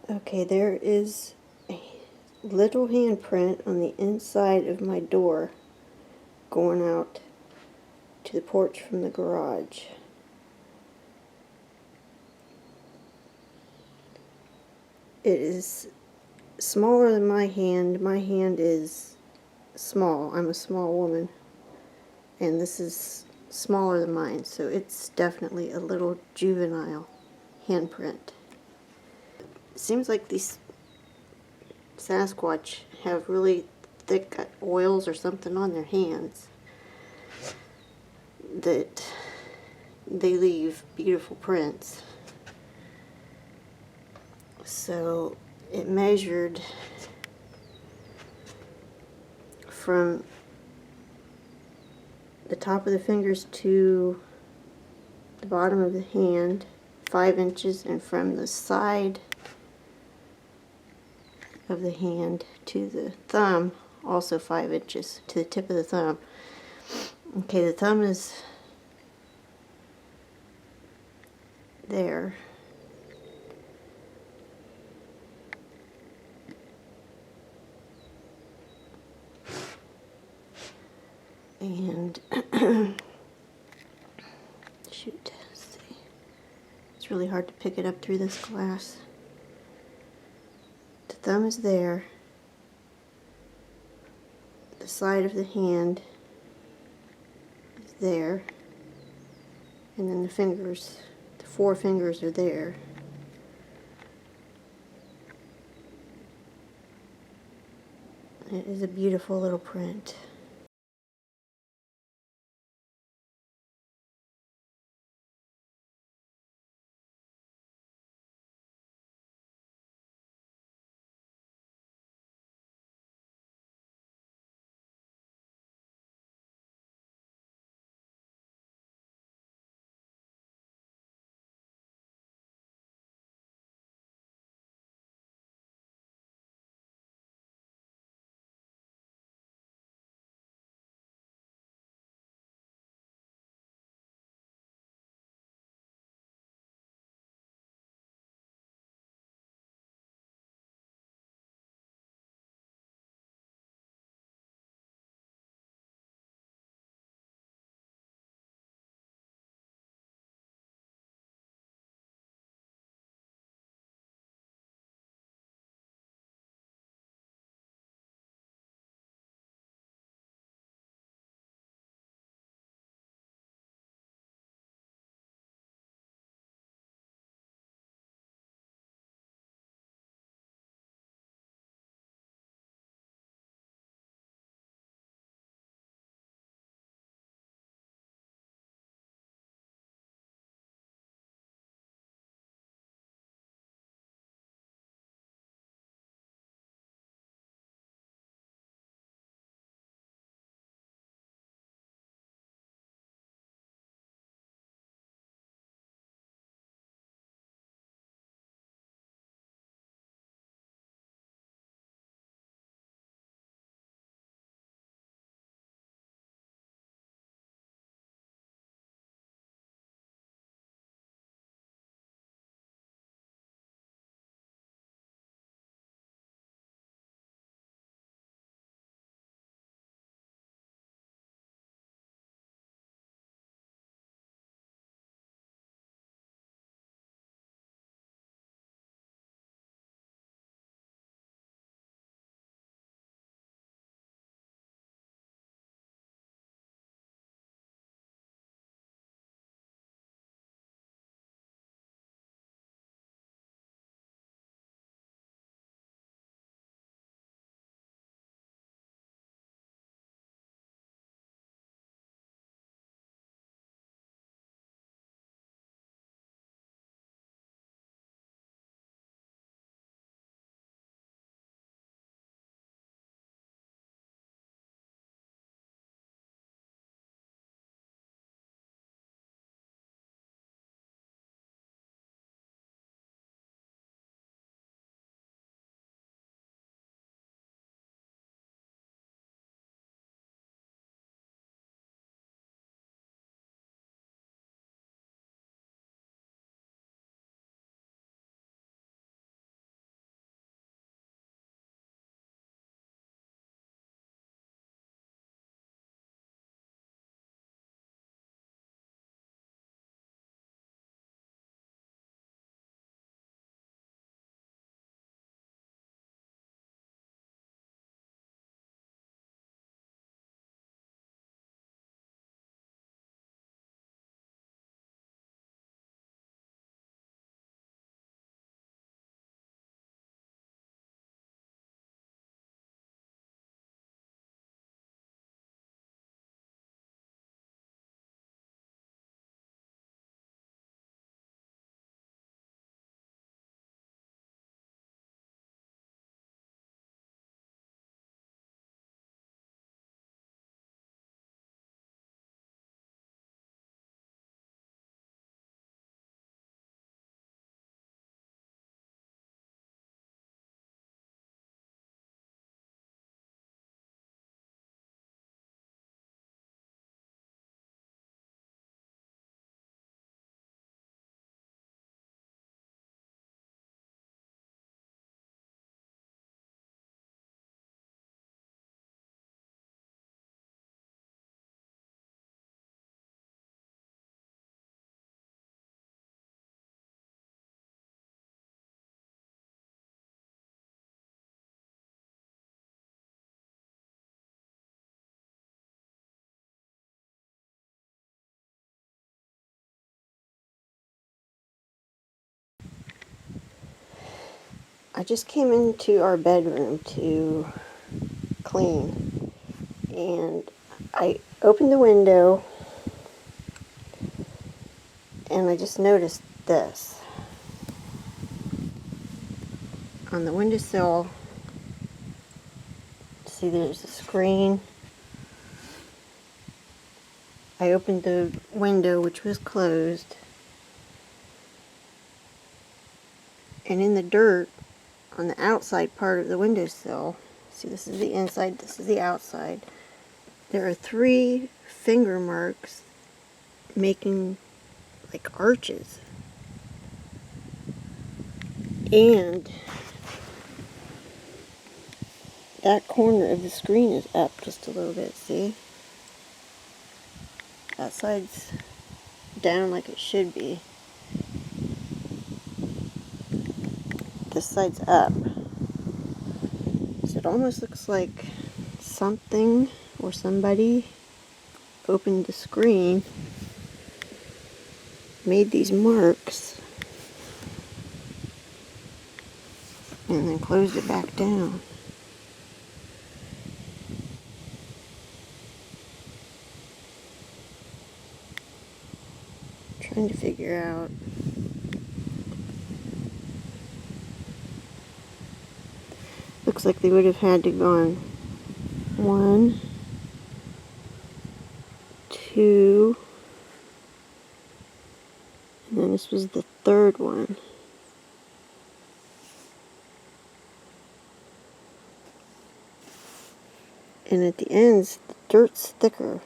Okay, there is a little handprint on the inside of my door going out to the porch from the garage. It is smaller than my hand. My hand is small. I'm a small woman. And this is smaller than mine, so it's definitely a little juvenile handprint. It seems like these Sasquatch have really thick oils or something on their hands that they leave beautiful prints. So it measured from the top of the fingers to the bottom of the hand 5 inches, and from the side of the hand to the thumb also 5 inches to the tip of the thumb. Okay, the thumb is there. And shoot, let's see. It's really hard to pick it up through this glass. The thumb is there. The side of the hand is there. And then the fingers, the 4 fingers are there. It is a beautiful little print. I just came into our bedroom to clean, and I opened the window, and I just noticed this. On the windowsill, see there's a screen. I opened the window, which was closed, and in the dirt on the outside part of the windowsill, see this is the inside, this is the outside, there are 3 finger marks making like arches. And that corner of the screen is up just a little bit, see? That side's down like it should be. This side's up. So it almost looks like something or somebody opened the screen, made these marks, and then closed it back down. Trying to figure out. Looks like they would have had to go on 1, 2, and then this was the 3rd one. And at the ends, the dirt's thicker.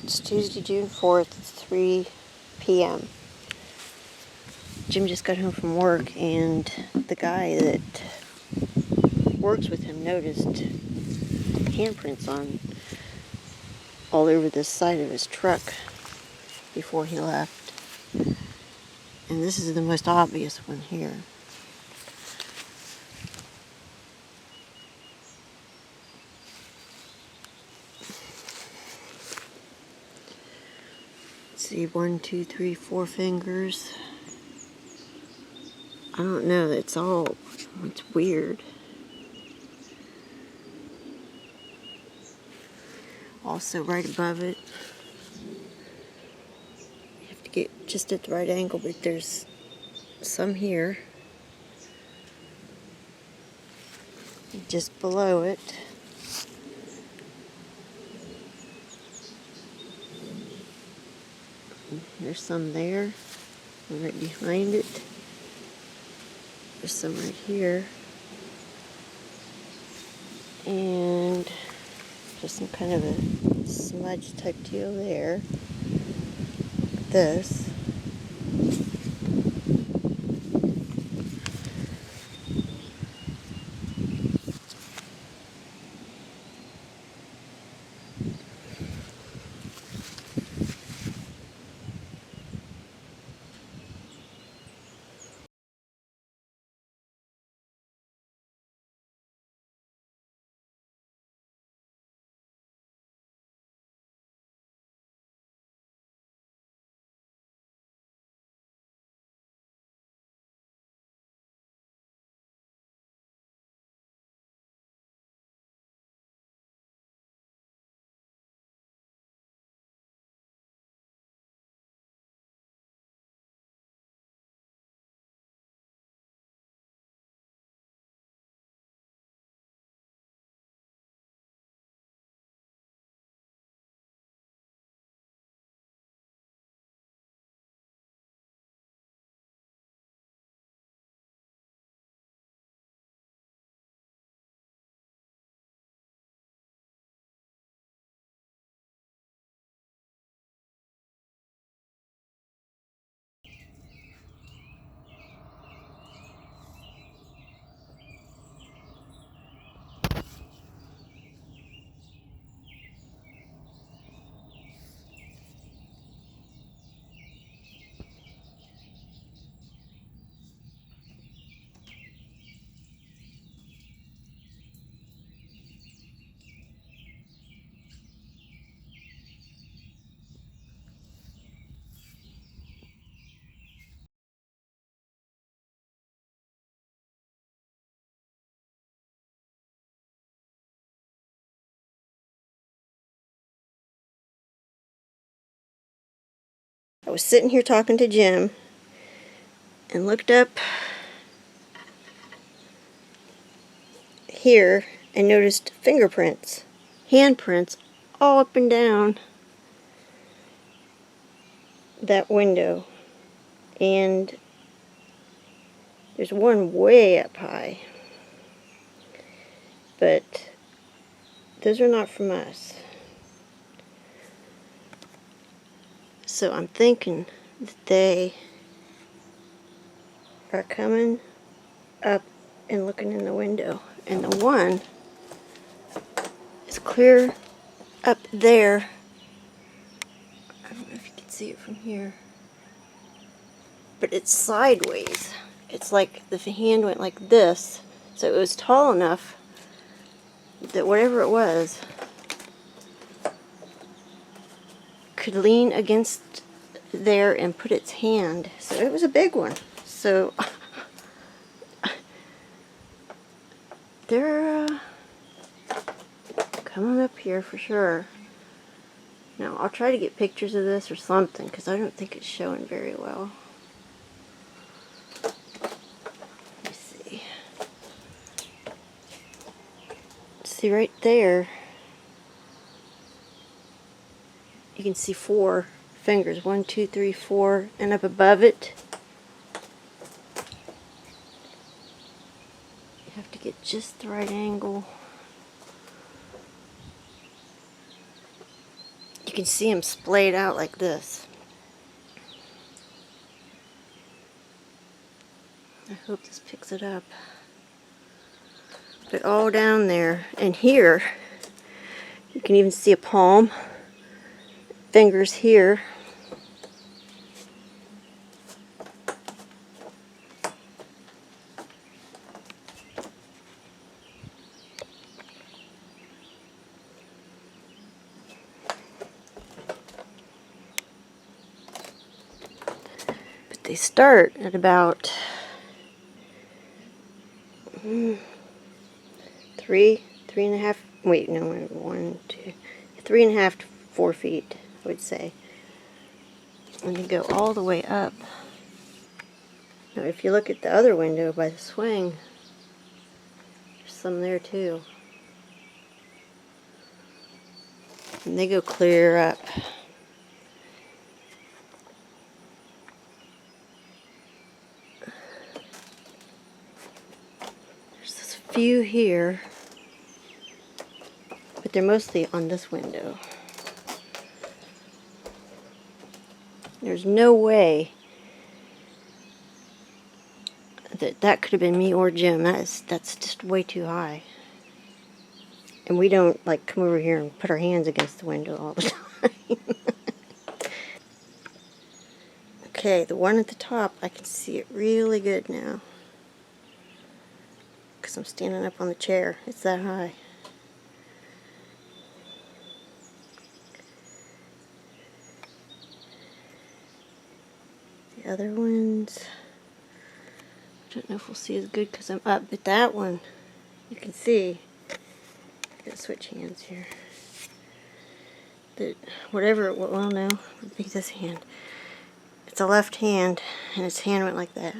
It's Tuesday, June 4th, 3 p.m. Jim just got home from work, and the guy that works with him noticed handprints on all over the side of his truck before he left. And this is the most obvious one here. See, 1, 2, 3, 4 fingers. I don't know, it's weird. Also right above it, you have to get just at the right angle, but there's some here. Just below it. There's some there, right behind it. There's some right here. And just some kind of a smudge type deal there. This. I was sitting here talking to Jim and looked up here and noticed fingerprints, handprints, all up and down that window. And there's one way up high. But those are not from us. So I'm thinking that they are coming up and looking in the window. And the one is clear up there. I don't know if you can see it from here. But it's sideways. It's like the hand went like this. So it was tall enough that whatever it was could lean against there and put its hand. So it was a big one. So they're coming up here for sure. Now I'll try to get pictures of this or something because I don't think it's showing very well. Let me see. See right there. You can see 4 fingers. 1, 2, 3, 4, and up above it. You have to get just the right angle. You can see them splayed out like this. I hope this picks it up. But all down there, and here, you can even see a palm, fingers here. But they start at about 3.5, wait, no, 1, 2, 3.5 to 4 feet, I would say. And they go all the way up. Now, if you look at the other window by the swing, there's some there too. And they go clear up. There's this few here, but they're mostly on this window. There's no way that could have been me or Jim. That's just way too high. And we don't like come over here and put our hands against the window all the time. Okay, the one at the top, I can see it really good now. Because I'm standing up on the chair. It's that high. The other ones, I don't know if we'll see as good because I'm up, but that one, you can see. I'm going to switch hands here. That whatever it, well, no, it would be this hand. It's a left hand, and its hand went like that.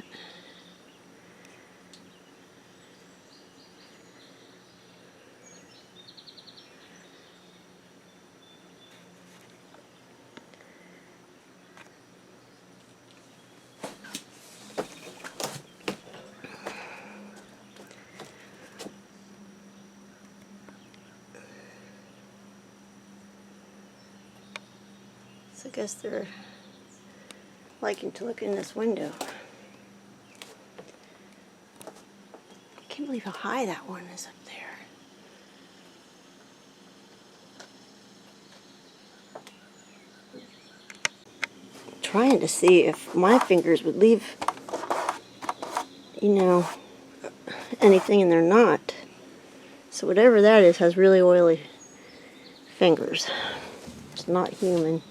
So I guess they're liking to look in this window. I can't believe how high that one is up there. I'm trying to see if my fingers would leave, you know, anything, and they're not. So whatever that is has really oily fingers. It's not human.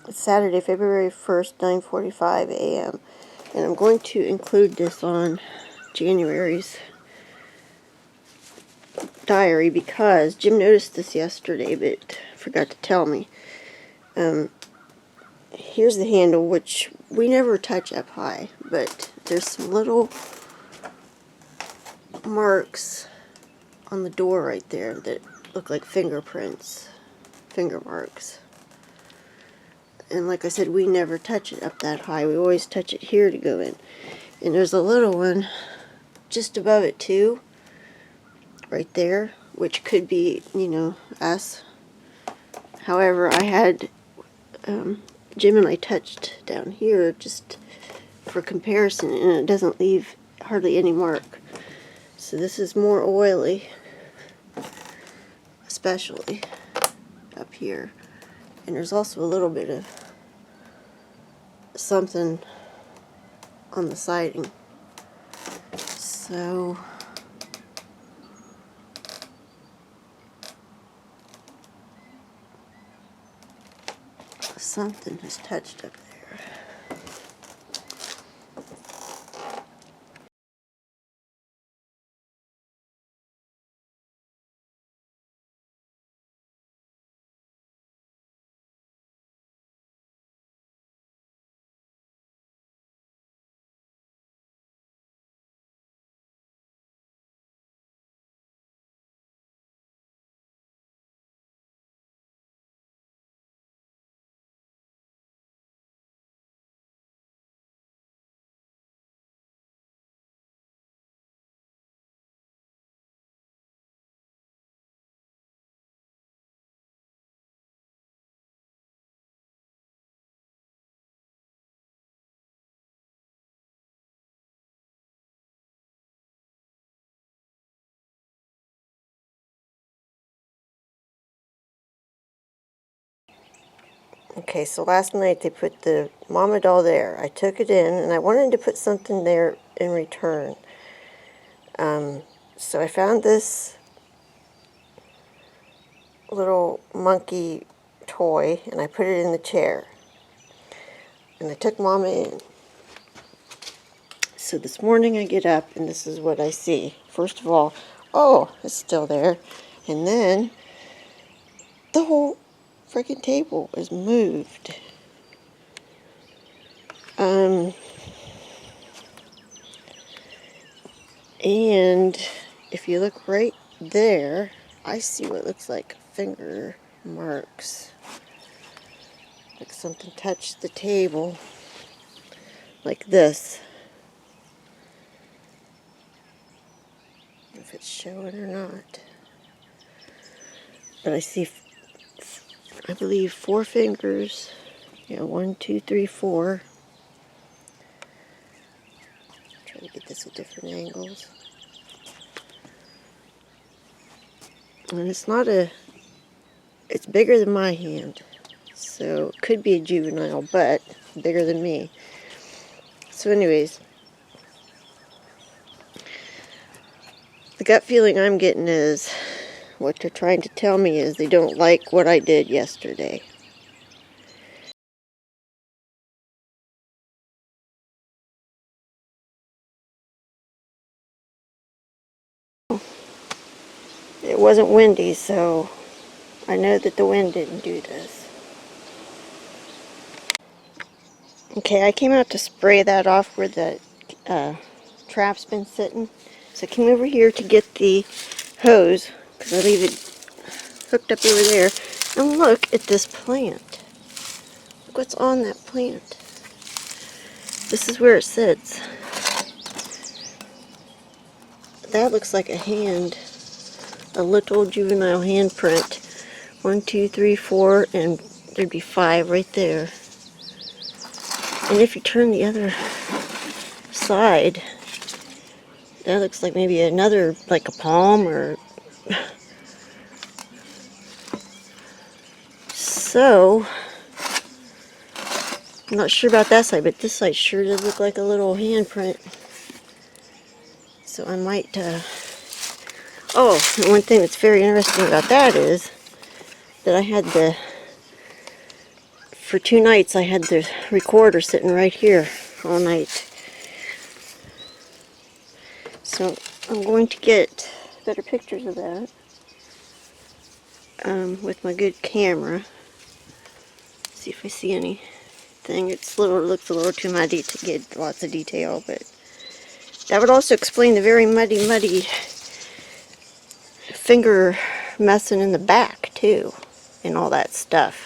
It's Saturday, February 1st, 9:45 a.m. And I'm going to include this on January's diary because Jim noticed this yesterday but forgot to tell me. Here's the handle, which we never touch up high, but there's some little marks on the door right there that look like fingerprints, finger marks. And like I said, we never touch it up that high. We always touch it here to go in. And there's a little one just above it too, right there, which could be, us. However, I had Jim and I touched down here just for comparison, and it doesn't leave hardly any mark. So this is more oily, especially up here. And there's also a little bit of something on the siding. So something has touched up there. Okay, so last night they put the mama doll there. I took it in, and I wanted to put something there in return. So I found this little monkey toy, and I put it in the chair. And I took mama in. So this morning I get up, and this is what I see. First of all, oh, it's still there. And then the whole freaking table is moved. And if you look right there, I see what looks like finger marks. Like something touched the table. Like this. If it's showing or not. But I see, I believe, 4 fingers. Yeah, 1, 2, 3, 4. Try to get this at different angles. And it's not it's bigger than my hand. So it could be a juvenile, but bigger than me. So anyways, the gut feeling I'm getting is, what they're trying to tell me is they don't like what I did yesterday. It wasn't windy, so I know that the wind didn't do this. Okay, I came out to spray that off where the trap's been sitting. So I came over here to get the hose, because I leave it hooked up over there. And look at this plant. Look what's on that plant. This is where it sits. That looks like a hand. A little juvenile handprint. 1, 2, 3, 4, and there'd be 5 right there. And if you turn the other side, that looks like maybe another, like a palm or... So, I'm not sure about that side, but this side sure does look like a little handprint. So I might, oh, and one thing that's very interesting about that is that I had the for 2 nights I had the recorder sitting right here all night. So I'm going to get better pictures of that with my good camera. See if I see anything. It looks a little too muddy to get lots of detail, but that would also explain the very muddy finger messing in the back too, and all that stuff.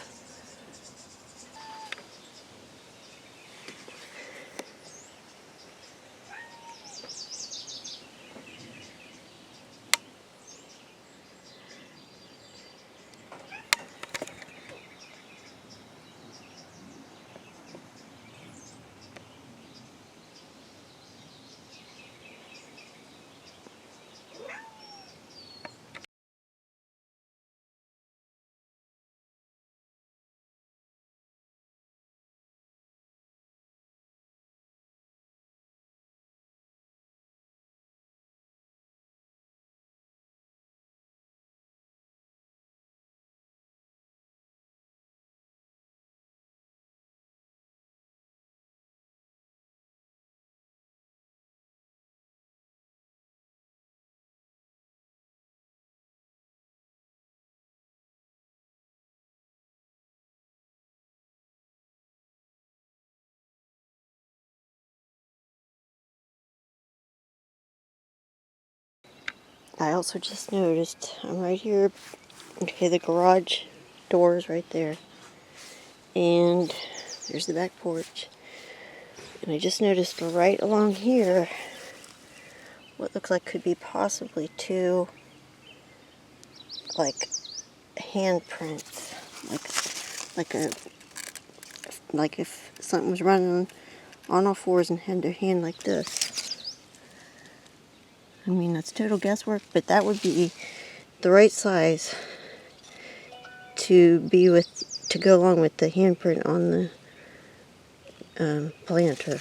I also just noticed, I'm right here, okay, the garage door is right there, and there's the back porch, and I just noticed right along here what looks like could be possibly 2, like, handprints, like if something was running on all fours and had their hand like this. I mean, that's total guesswork, but that would be the right size to go along with the handprint on the planter.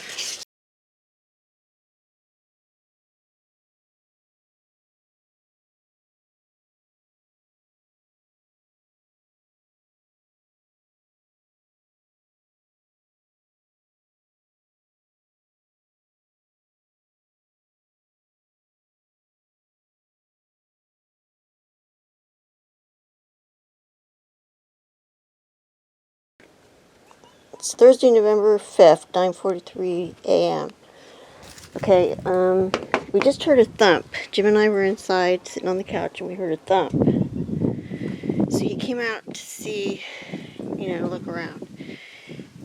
It's Thursday, November 5th, 9:43 a.m. Okay, we just heard a thump. Jim and I were inside sitting on the couch and we heard a thump. So he came out to see, look around.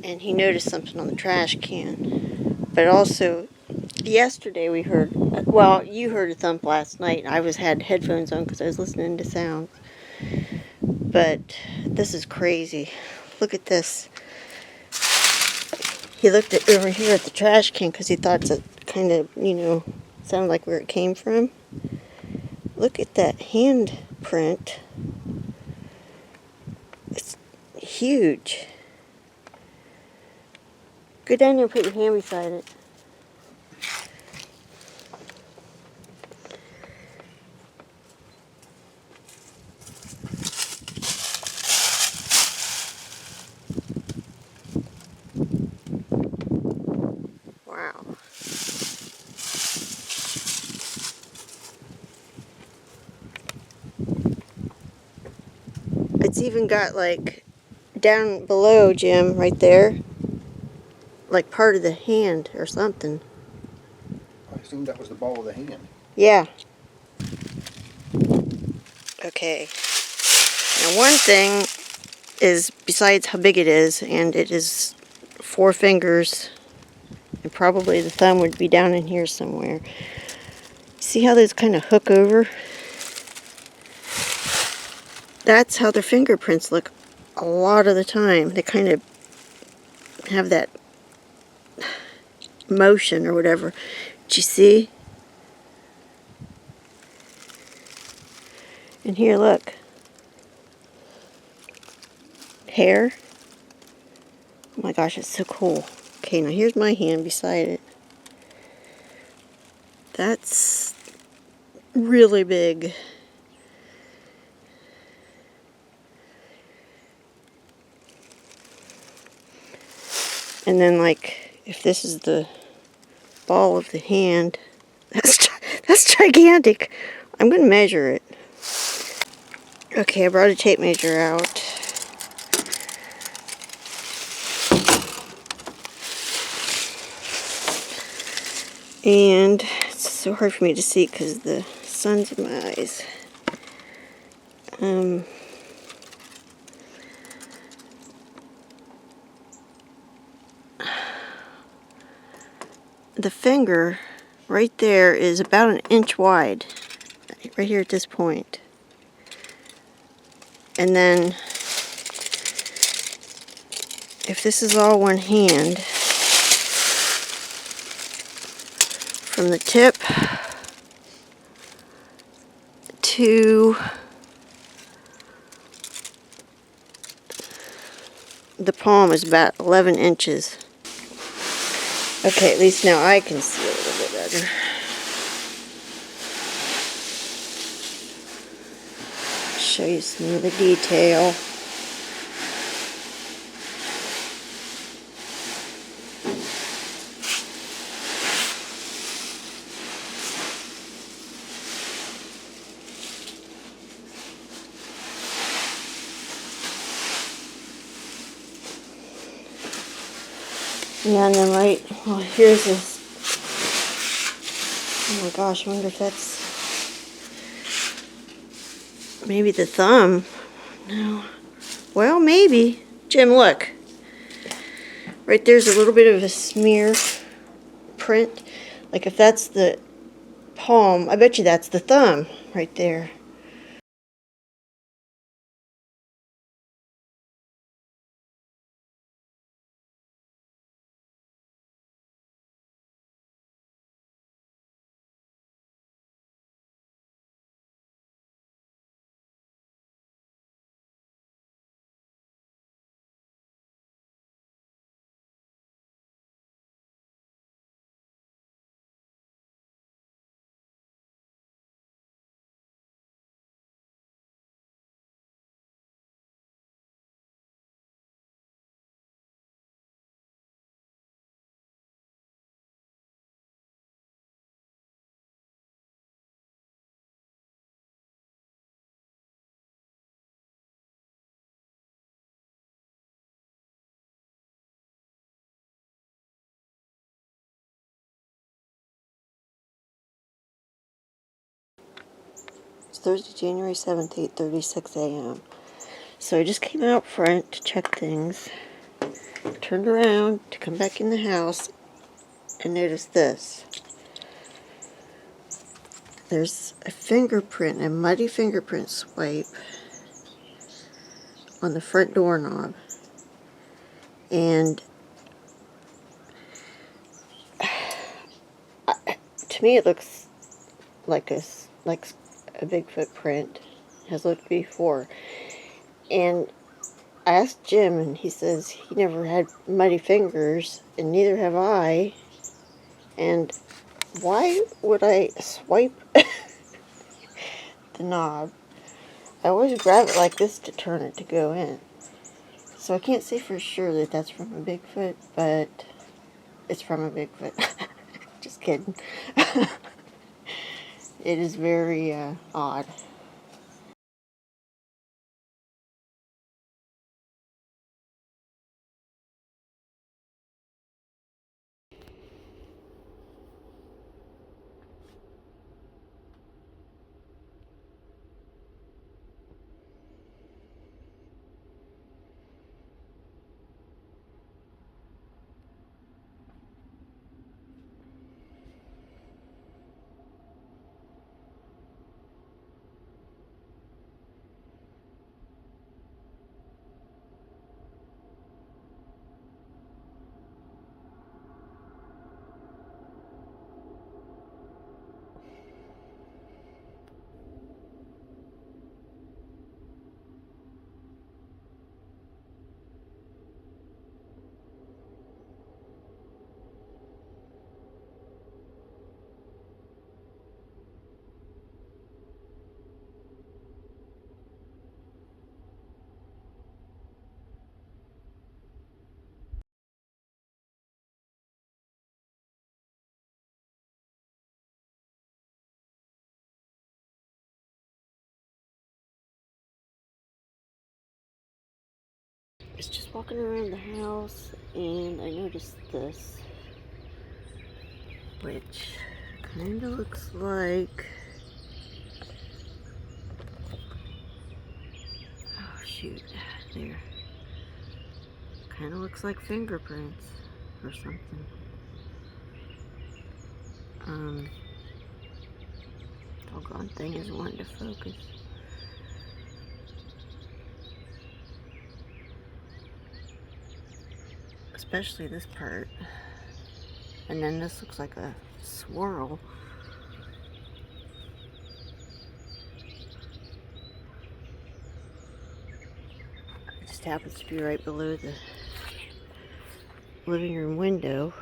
And he noticed something on the trash can. But also, yesterday we heard, well, you heard a thump last night. I had headphones on because I was listening to sounds. But this is crazy. Look at this. He looked over here at the trash can because he thought it kind of, sounded like where it came from. Look at that hand print. It's huge. Go down there and put your hand beside it. Wow. It's even got, like, down below, Jim, right there, like part of the hand or something. I assumed that was the ball of the hand. Yeah. Okay. Now one thing is, besides how big it is, and it is 4 fingers, and probably the thumb would be down in here somewhere. See how those kind of hook over? That's how their fingerprints look a lot of the time. They kind of have that motion or whatever. Do you see? And here, look. Hair. Oh my gosh, it's so cool. Okay, now here's my hand beside it. That's really big. And then, like, if this is the ball of the hand, that's gigantic. I'm going to measure it. Okay, I brought a tape measure out. And it's so hard for me to see because the sun's in my eyes. The finger right there is about an inch wide, right here at this point. And then, if this is all one hand, from the tip to the palm is about 11 inches. Okay, at least now I can see a little bit better. Show you some of the detail. Yeah, and then right, well, here's this. Oh my gosh, I wonder if that's maybe the thumb. No. Well, maybe. Jim, look. Right there's a little bit of a smear print. Like if that's the palm, I bet you that's the thumb right there. It's Thursday, January 7th, 8:36 a.m. So I just came out front to check things, turned around to come back in the house, and noticed this. There's a fingerprint, a muddy fingerprint swipe on the front doorknob. And to me it looks like a Bigfoot print. Has looked before. And I asked Jim, and he says he never had muddy fingers, and neither have I. And why would I swipe the knob? I always grab it like this to turn it to go in. So I can't say for sure that that's from a Bigfoot, but it's from a Bigfoot. Just kidding. It is very odd. was just walking around the house and I noticed this, which kind of looks like, oh shoot, there, kind of looks like fingerprints or something. Doggone thing isn't wanting to focus. Especially this part. And then this looks like a swirl. It just happens to be right below the living room window.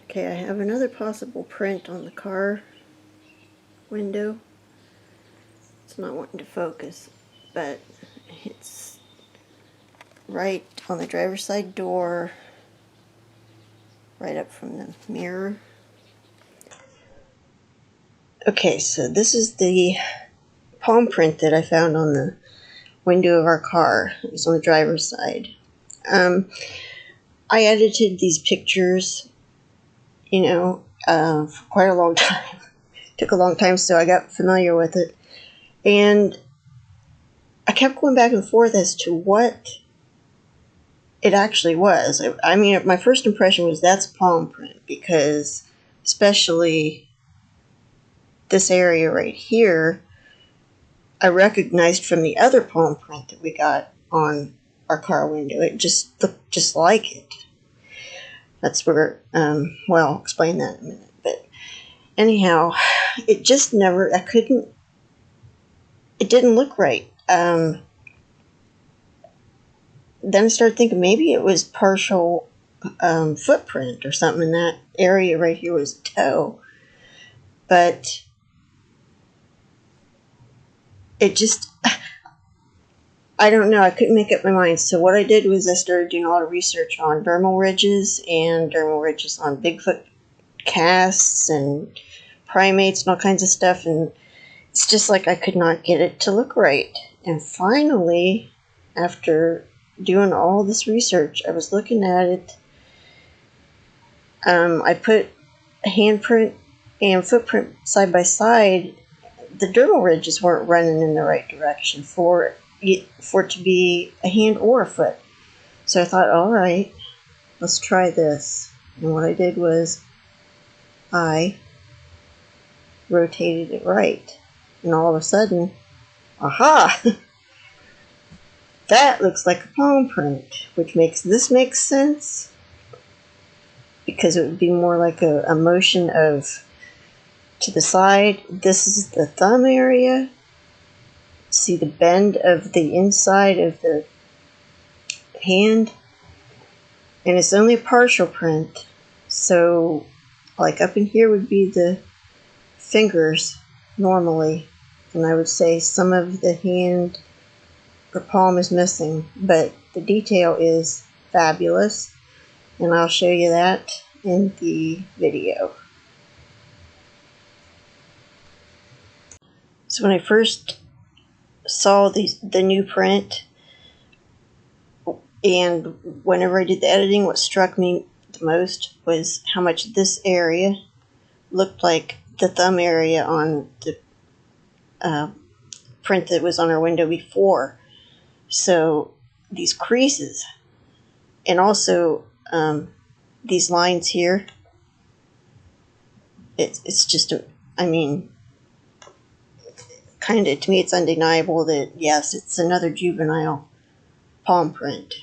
Okay, I have another possible print on the car window. It's not wanting to focus, but it's right on the driver's side door, right up from the mirror. Okay, so this is the palm print that I found on the window of our car. It was on the driver's side. I edited these pictures, for quite a long time. Took a long time, so I got familiar with it. And I kept going back and forth as to what it actually was. I mean, my first impression was that's a palm print, because especially this area right here, I recognized from the other palm print that we got on our car window. It just looked just like it. That's where, I'll explain that in a minute. But anyhow, it just never, it didn't look right. Then I started thinking maybe it was partial footprint or something, in that area right here was a toe. But it just, I don't know, I couldn't make up my mind. So what I did was I started doing a lot of research on dermal ridges and dermal ridges on Bigfoot casts and primates and all kinds of stuff, and it's just like I could not get it to look right. And finally, after doing all this research, I was looking at it. I put a handprint and footprint side by side. The dermal ridges weren't running in the right direction for it to be a hand or a foot. So I thought, all right, let's try this. And what I did was I rotated it right. And all of a sudden, aha! That looks like a palm print, which makes this make sense, because it would be more like a motion of to the side. This is the thumb area. See the bend of the inside of the hand, and it's only a partial print. So like up in here would be the fingers normally, and I would say some of the hand or palm is missing, but the detail is fabulous, and I'll show you that in the video. So when I first saw the new print, and whenever I did the editing, what struck me the most was how much this area looked like the thumb area on the print that was on our window before. So these creases, and also these lines here, it's just, I mean, kind of, to me, it's undeniable that, yes, it's another juvenile palm print.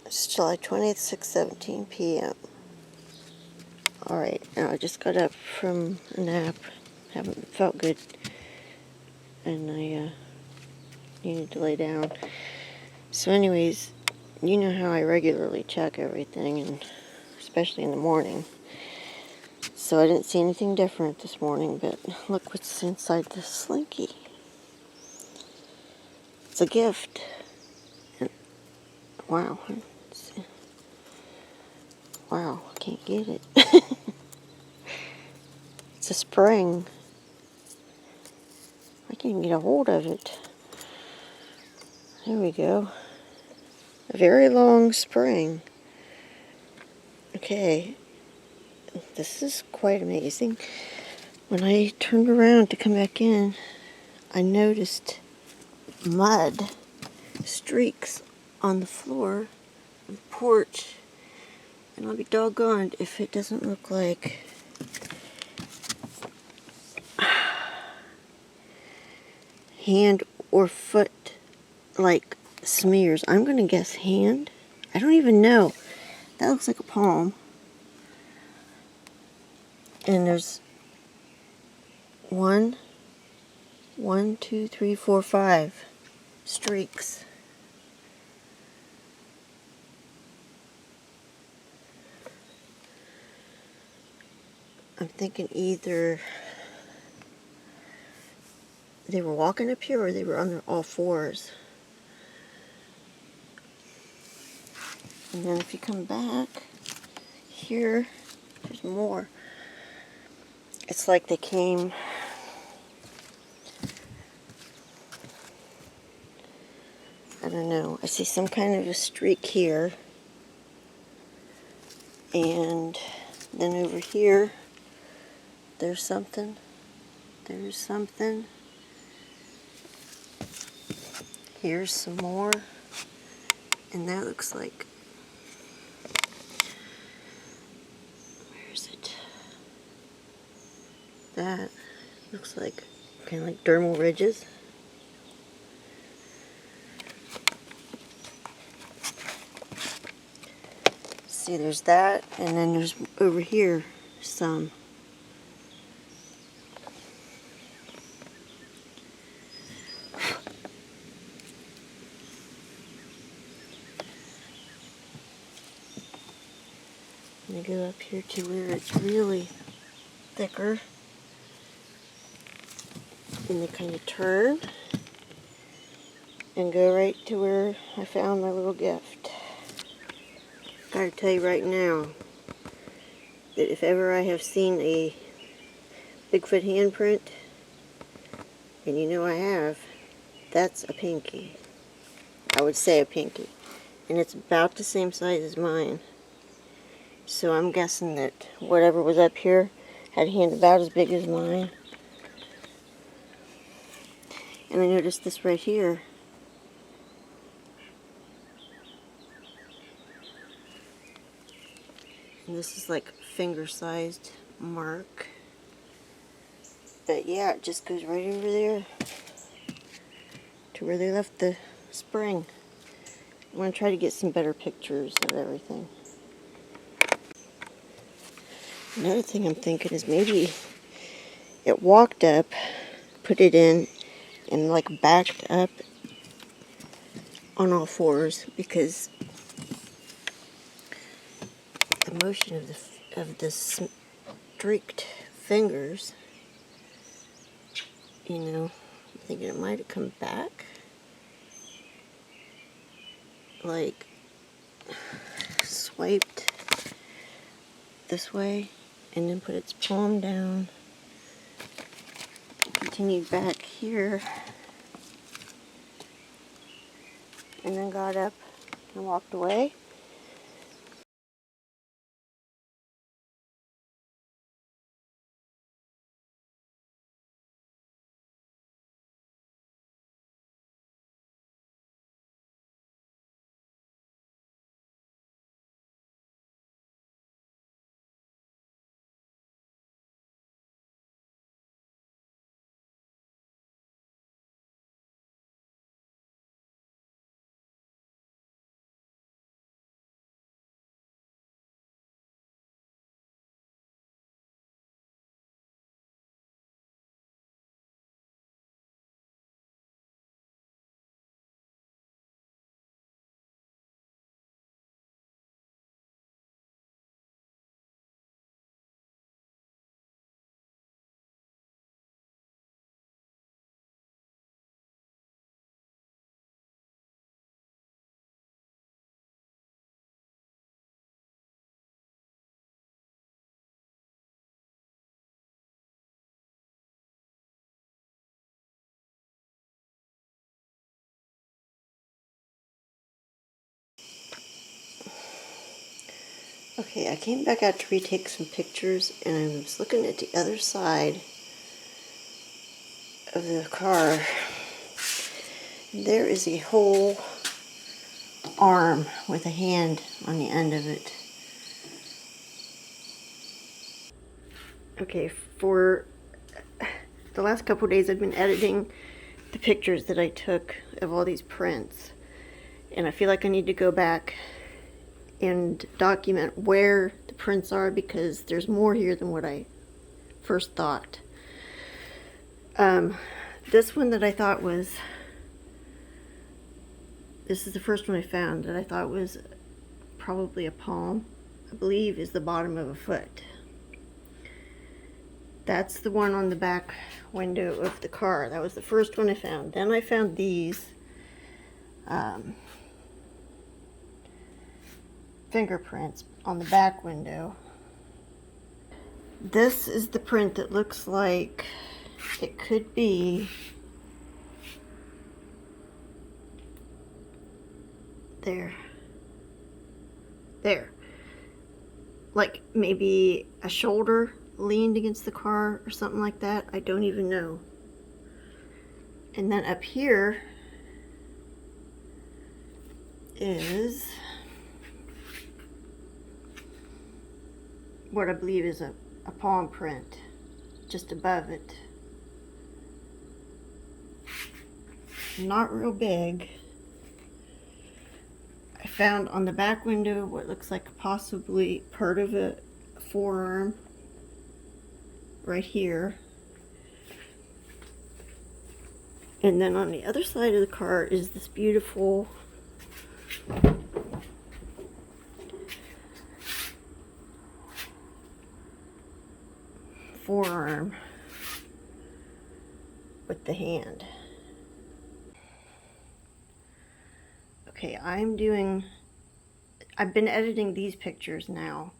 It's July 20th, 6:17 p.m. Alright, now I just got up from a nap. Haven't felt good. And I needed to lay down. So anyways, you know how I regularly check everything, and especially in the morning. So I didn't see anything different this morning, but look what's inside the slinky. It's a gift. And, wow. Wow, I can't get it. It's a spring. I can't even get a hold of it. There we go. A very long spring. Okay. This is quite amazing. When I turned around to come back in, I noticed mud streaks on the floor of the porch. And I'll be doggone if it doesn't look like hand or foot like smears. I'm going to guess hand. I don't even know. That looks like a palm. And there's 1, 2, 3, 4, 5 streaks. I'm thinking either they were walking up here or they were on their all fours. And then if you come back here, there's more. It's like they came. I don't know. I see some kind of a streak here. And then over here, there's something. There's something. Here's some more. And that looks like, where is it? That looks like kind of like dermal ridges. See, there's that, and then there's over here some. I'm going to go up here to where it's really thicker. And they kind of turn and go right to where I found my little gift. Gotta tell you right now that if ever I have seen a Bigfoot handprint, and you know I have, that's a pinky. I would say a pinky. And it's about the same size as mine. So I'm guessing that whatever was up here had a hand about as big as mine. And I noticed this right here. And this is like finger-sized mark. But yeah, it just goes right over there to where they left the spring. I'm going to try to get some better pictures of everything. Another thing I'm thinking is maybe it walked up, put it in, and like backed up on all fours because the motion of the streaked fingers, you know, I'm thinking it might have come back, like swiped this way, and then put its palm down, continued back here, and then got up and walked away. Okay, I came back out to retake some pictures, and I was looking at the other side of the car. There is a whole arm with a hand on the end of it. Okay, for the last couple of days I've been editing the pictures that I took of all these prints, and I feel like I need to go back and document where the prints are, because there's more here than what I first thought. This one that I thought was, this is the first one I found that I thought was probably a palm, I believe is the bottom of a foot. That's the one on the back window of the car. That was the first one I found. Then I found these fingerprints on the back window. This is the print that looks like it could be there. Like maybe a shoulder leaned against the car or something like that. I don't even know. And then up here is what I believe is a palm print just above it. Not real big. I found on the back window what looks like possibly part of a forearm right here. And then on the other side of the car is this beautiful forearm with the hand. Okay, I've been editing these pictures now,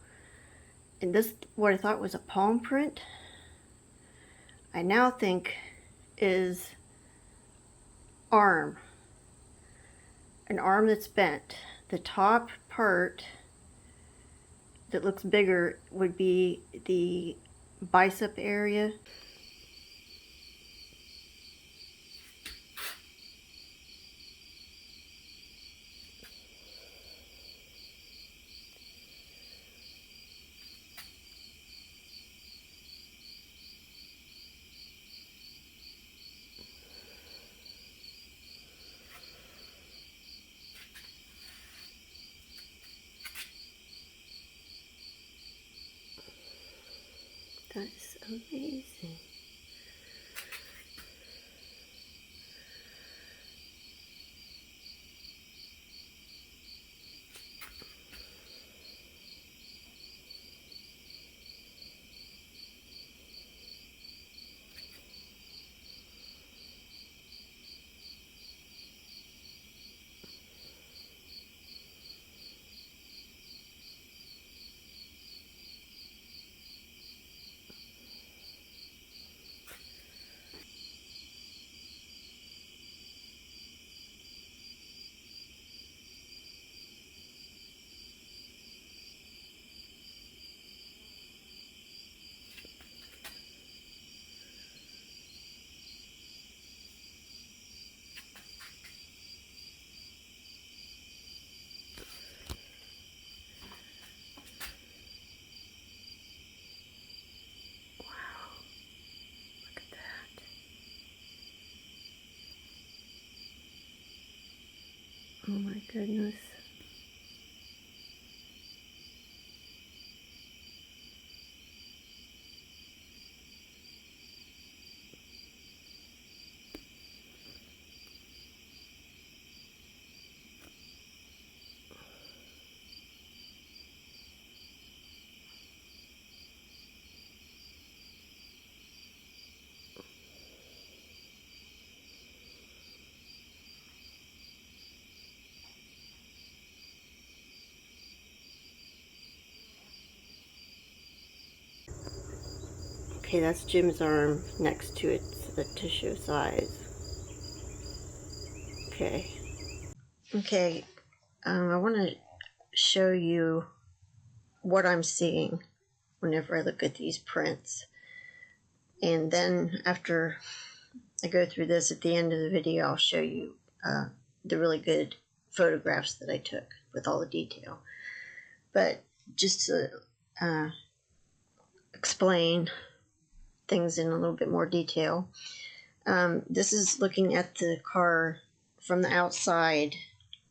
and this, what I thought was a palm print, I now think is arm. An arm that's bent. The top part that looks bigger would be the bicep area. That is amazing. Oh my goodness. Okay, that's Jim's arm next to it to show size. Okay. Okay, I want to show you what I'm seeing whenever I look at these prints. And then after I go through this at the end of the video, I'll show you the really good photographs that I took with all the detail. But just to explain things in a little bit more detail, this is looking at the car from the outside,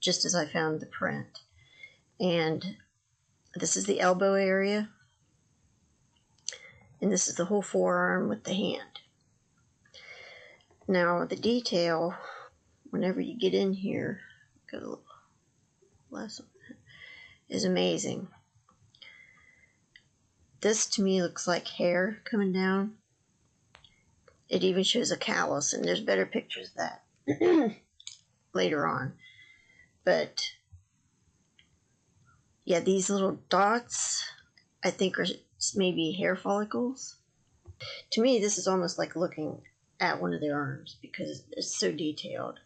just as I found the print. And this is the elbow area, and this is the whole forearm with the hand. Now the detail, whenever you get in here, go a little less on that, is amazing. This to me looks like hair coming down. It even shows a callus, and there's better pictures of that later on. But yeah, these little dots, I think, are maybe hair follicles. To me, this is almost like looking at one of the arms because it's so detailed.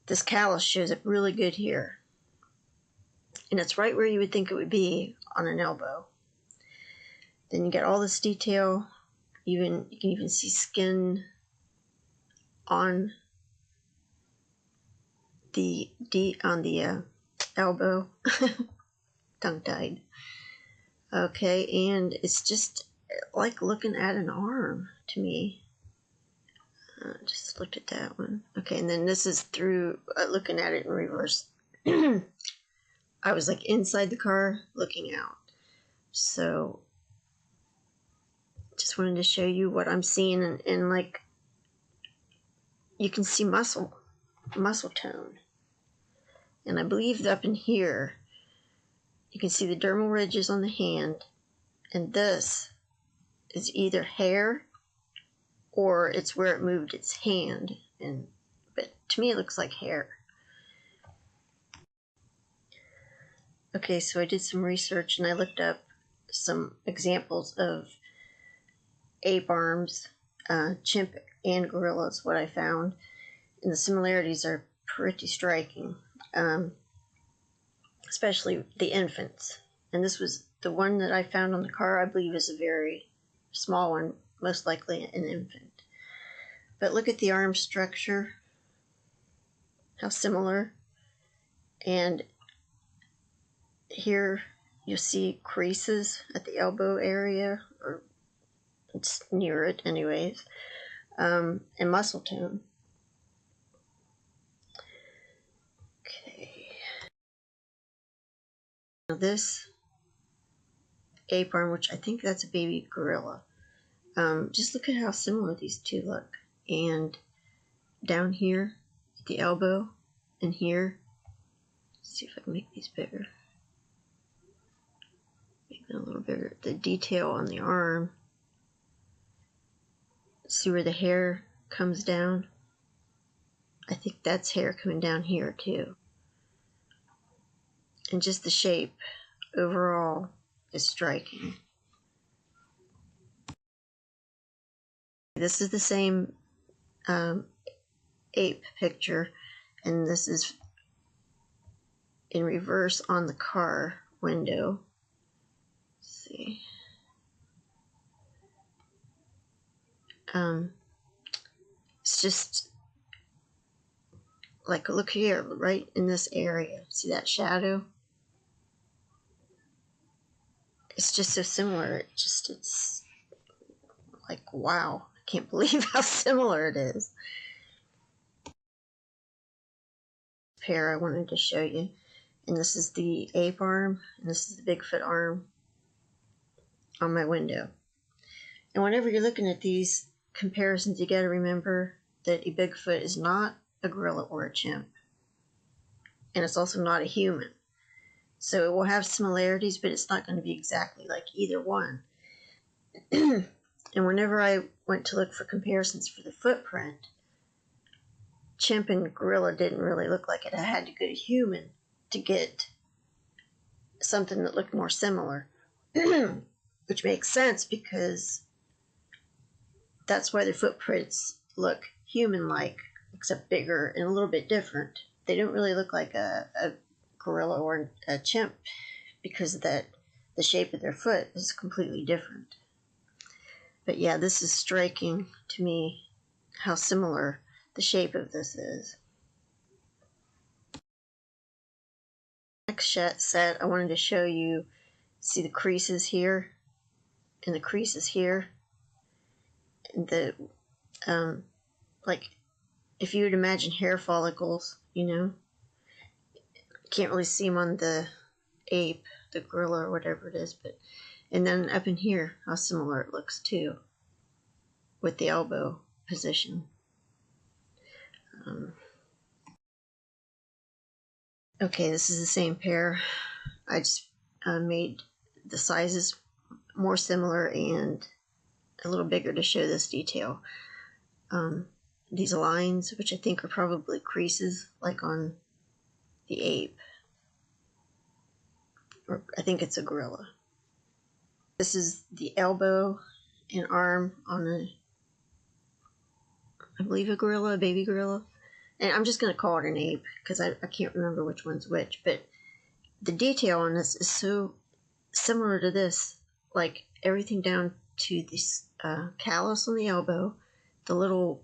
This callus shows up really good here, and it's right where you would think it would be on an elbow. Then you get all this detail. You can even see skin on the elbow. Tongue-tied. Okay, and it's just like looking at an arm to me. Just looked at that one. Okay, and then this is through looking at it in reverse. I was like inside the car looking out. So just wanted to show you what I'm seeing, and like you can see muscle tone. And I believe up in here you can see the dermal ridges on the hand, and this is either hair or it's where it moved its hand, but to me it looks like hair. Okay, so I did some research and I looked up some examples of ape arms, chimp and gorilla is what I found, and the similarities are pretty striking, especially the infants. And this was the one that I found on the car, I believe, is a very small one, most likely an infant. But look at the arm structure, how similar. And here you'll see creases at the elbow area, or it's near it anyways, and muscle tone. Okay. Now this ape arm, which I think that's a baby gorilla, just look at how similar these two look. And down here at the elbow and here, let's see if I can make these bigger. Make them a little bigger. The detail on the arm. See where the hair comes down? I think that's hair coming down here too. And just the shape overall is striking. This is the same ape picture, and this is in reverse on the car window. Let's see. It's just like, look here, right in this area. See that shadow? It's just so similar. It's like, wow, I can't believe how similar it is. Pair I wanted to show you, and this is the ape arm, and this is the Bigfoot arm on my window. And whenever you're looking at these comparisons, you got to remember that a Bigfoot is not a gorilla or a chimp, and it's also not a human. So it will have similarities, but it's not going to be exactly like either one. And whenever I went to look for comparisons for the footprint, chimp and gorilla didn't really look like it. I had to go to human to get something that looked more similar, which makes sense because that's why their footprints look human-like, except bigger and a little bit different. They don't really look like a gorilla or a chimp because of that the shape of their foot is completely different. But yeah, this is striking to me how similar the shape of this is. Next set, I wanted to show you, see the creases here and the creases here. And the, like, if you would imagine hair follicles, you know, can't really see them on the ape, the gorilla, or whatever it is, but, and then up in here, how similar it looks too, with the elbow position. Okay, this is the same pair. I just made the sizes more similar and a little bigger to show this detail. These lines, which I think are probably creases, like on the ape, or I think it's a gorilla. This is the elbow and arm on a, I believe, a gorilla, a baby gorilla. And I'm just going to call it an ape because I can't remember which one's which. But the detail on this is so similar to this, like everything down to this callus on the elbow, the little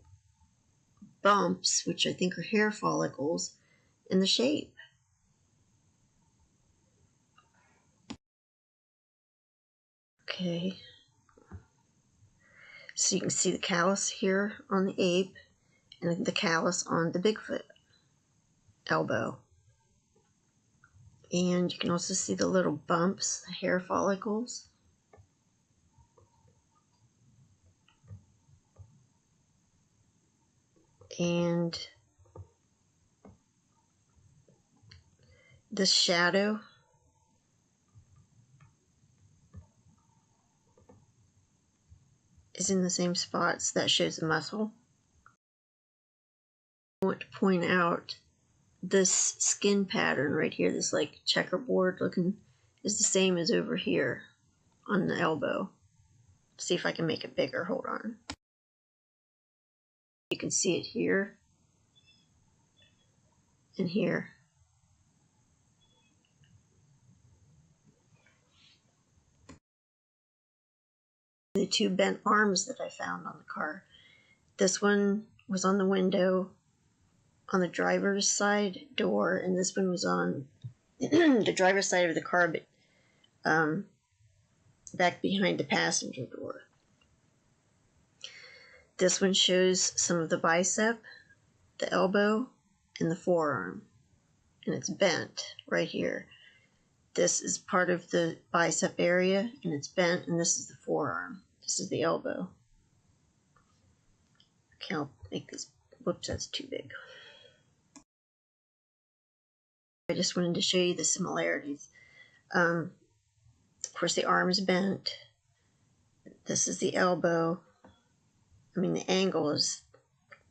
bumps, which I think are hair follicles, and the shape. Okay. So you can see the callus here on the ape and the callus on the Bigfoot elbow. And you can also see the little bumps, the hair follicles. And the shadow is in the same spots. That shows the muscle. I want to point out this skin pattern right here, this like checkerboard looking, is the same as over here on the elbow. Let's see if I can make it bigger. Hold on. You can see it here and here. The two bent arms that I found on the car. This one was on the window on the driver's side door, and this one was on the driver's side of the car, but back behind the passenger door. This one shows some of the bicep, the elbow, and the forearm, and it's bent right here. This is part of the bicep area, and it's bent, and this is the forearm. This is the elbow. Okay, I'll make this, whoops, that's too big. I just wanted to show you the similarities. Of course, the arm is bent. This is the elbow. I mean, the angle is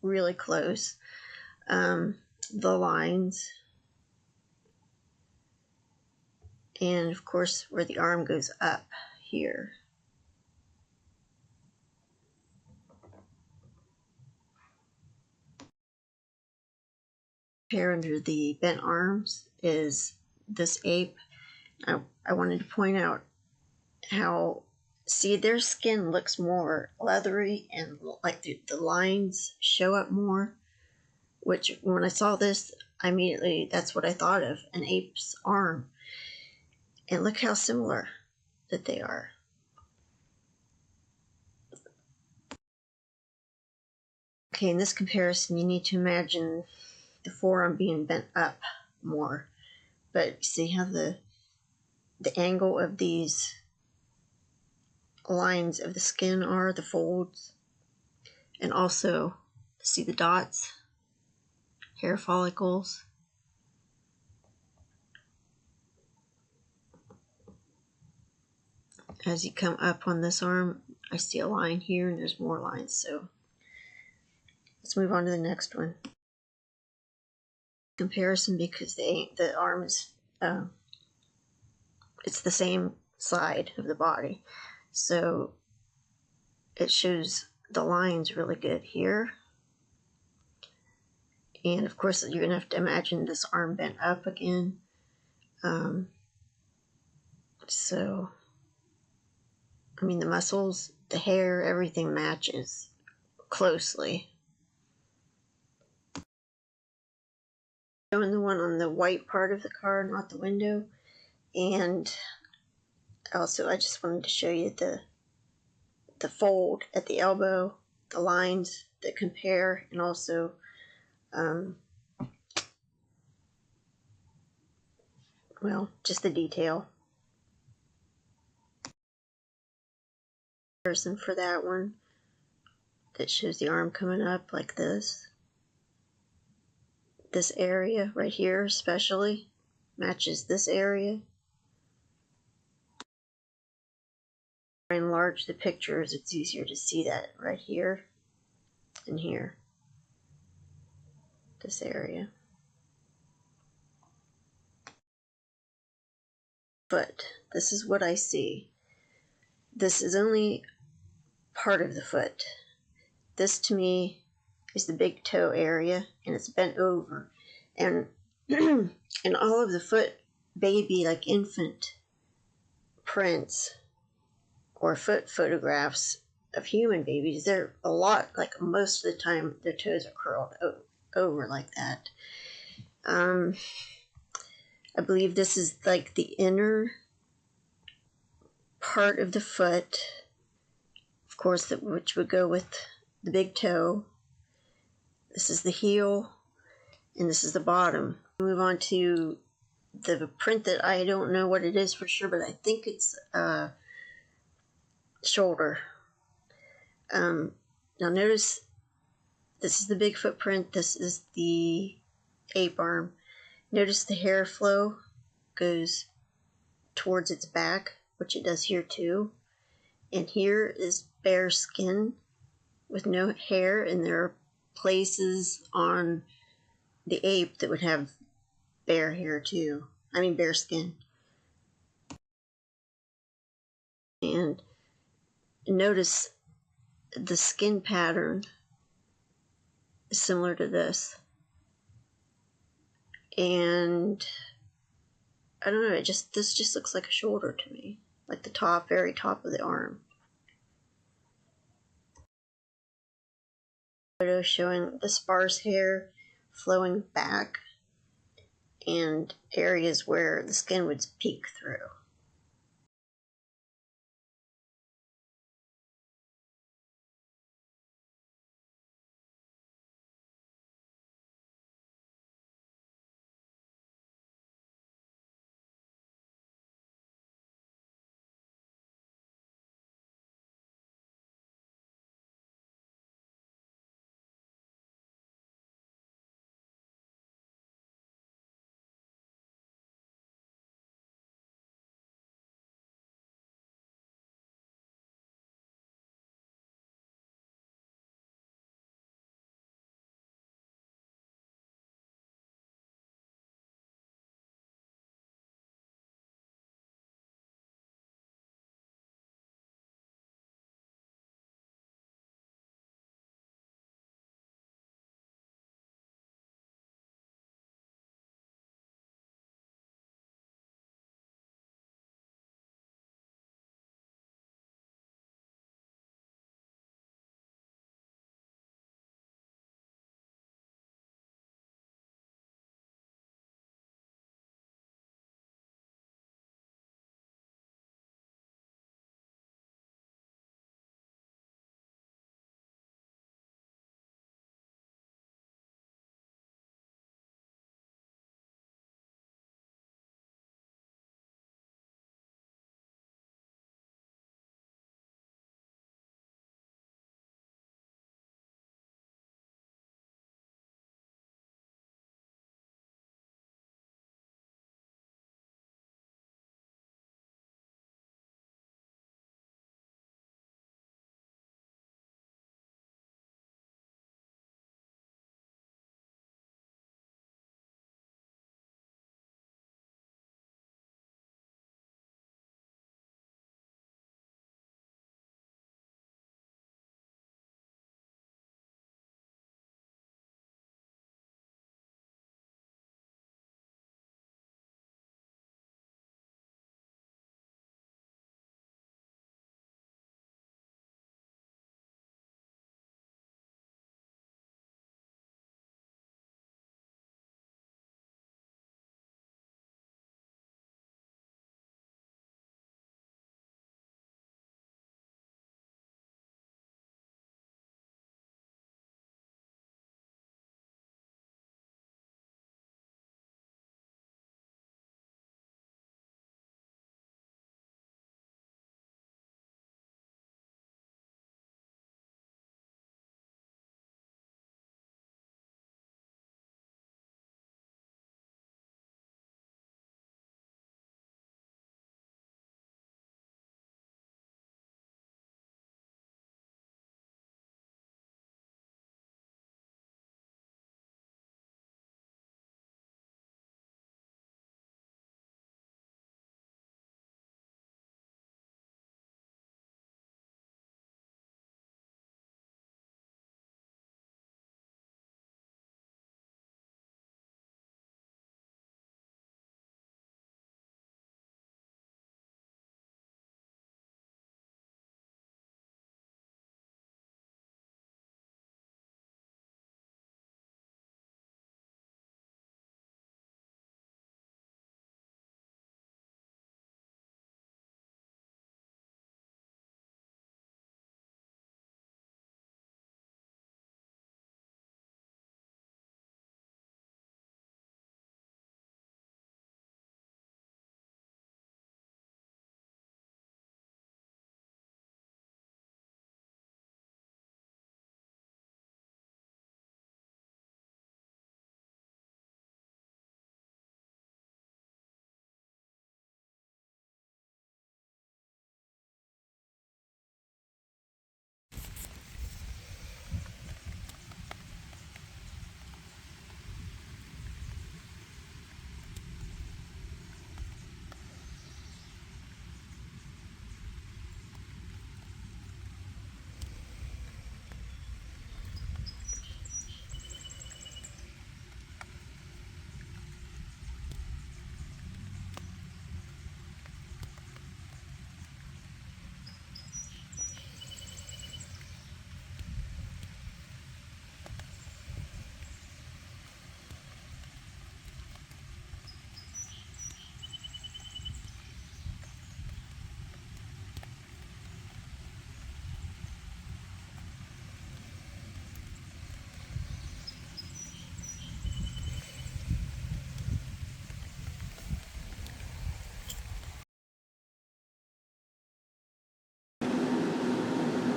really close. The lines. And, of course, where the arm goes up here. Pair under the bent arms is this ape. I wanted to point out how, see, their skin looks more leathery and like the lines show up more, which when I saw this, I immediately, that's what I thought of, an ape's arm. And look how similar that they are. Okay, in this comparison, you need to imagine the forearm being bent up more. But see how the angle of these lines of the skin are, the folds, and also see the dots, hair follicles. As you come up on this arm, I see a line here, and there's more lines. So let's move on to the next one. Comparison, because the arm is it's the same side of the body, so it shows the lines really good here. And of course, you're gonna have to imagine this arm bent up again. So, I mean, the muscles, the hair, everything matches closely. Showing the one on the white part of the car, not the window. And also, I just wanted to show you the fold at the elbow, the lines that compare, and also well, just the detail. Comparison for that one that shows the arm coming up like this. This area right here especially matches this area. I enlarge the pictures, it's easier to see that right here and here. This area. Foot. This is what I see. This is only part of the foot. This to me is the big toe area, and it's bent over. And and all of the foot baby, like infant prints or foot photographs of human babies, they're a lot, like most of the time, their toes are curled over like that. I believe this is like the inner part of the foot, of course, which would go with the big toe. This is the heel, and this is the bottom. Move on to the print that I don't know what it is for sure, but I think it's shoulder. Now notice this is the Bigfoot print, this is the ape arm. Notice the hair flow goes towards its back, which it does here too. And here is bare skin with no hair, and there are places on the ape that would have bare hair too. I mean bare skin. And notice the skin pattern is similar to this. And I don't know, this just looks like a shoulder to me, like the top, very top of the arm. Photo showing the sparse hair flowing back and areas where the skin would peek through.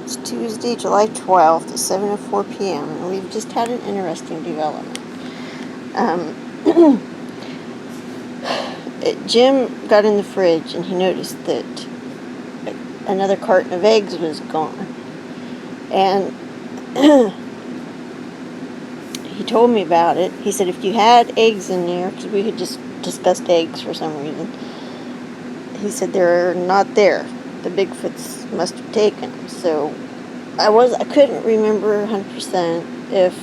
It's Tuesday, July 12th at 7:04 p.m. and we've just had an interesting development. Jim got in the fridge and he noticed that another carton of eggs was gone. And he told me about it. He said if you had eggs in there, because we had just discussed eggs for some reason, he said they're not there. The Bigfoots must have taken them. So I couldn't remember 100% if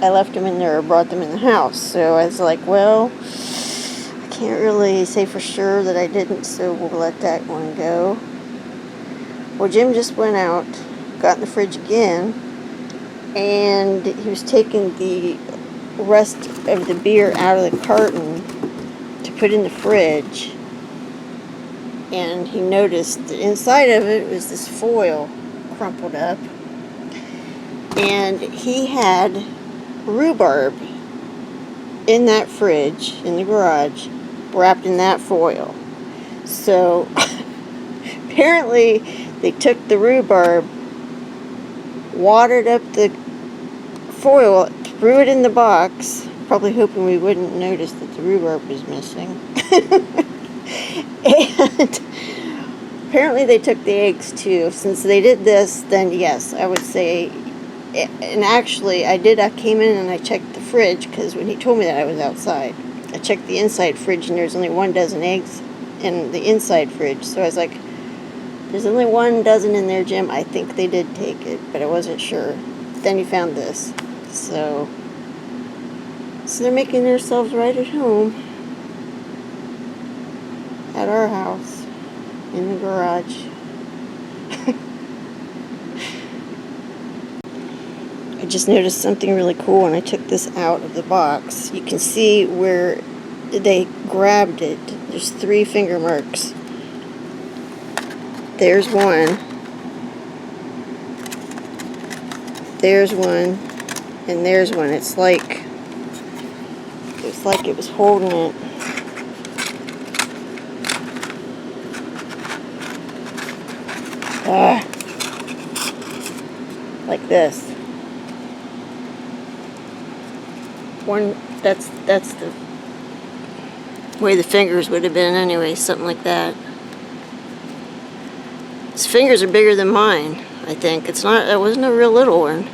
I left them in there or brought them in the house. So I was like, well, I can't really say for sure that I didn't, so we'll let that one go. Well, Jim just went out, got in the fridge again, and he was taking the rest of the beer out of the carton to put in the fridge. And he noticed that inside of it was this foil crumpled up. And he had rhubarb in that fridge, in the garage, wrapped in that foil. So apparently they took the rhubarb, watered up the foil, threw it in the box, probably hoping we wouldn't notice that the rhubarb was missing. And apparently they took the eggs too. Since they did this, then yes, I would say. And actually, I came in and I checked the fridge, because when he told me that, I was outside. I checked the inside fridge and there's only 1 dozen eggs in the inside fridge. So I was like, there's only 1 dozen in there, Jim. I think they did take it, but I wasn't sure. Then he found this. So they're making themselves right at home at our house in the garage. I just noticed something really cool when I took this out of the box. You can see where they grabbed it. There's 3 finger marks. There's one. There's one. And there's one. It's like it was holding it. Like this. One, that's the way the fingers would have been anyway, something like that. His fingers are bigger than mine, I think. It wasn't a real little one.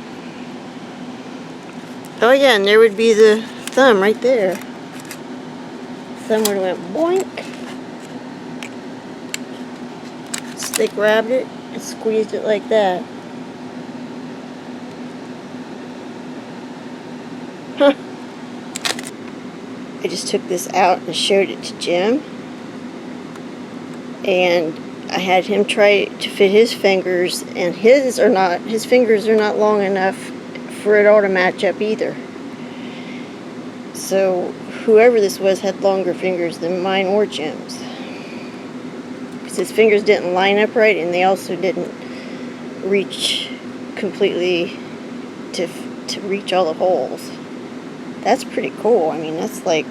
Oh yeah, and there would be the thumb right there. Thumb would have went boink. So they grabbed it and squeezed it like that. Huh. I just took this out and showed it to Jim. And I had him try to fit his fingers, and his fingers are not long enough for it all to match up either. So whoever this was had longer fingers than mine or Jim's. Because his fingers didn't line up right, and they also didn't reach completely to reach all the holes. That's pretty cool. I mean, that's like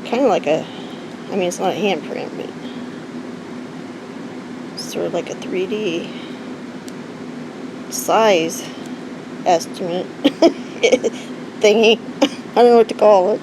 kind of like it's not a handprint, but it's sort of like a 3D size estimate thingy. I don't know what to call it.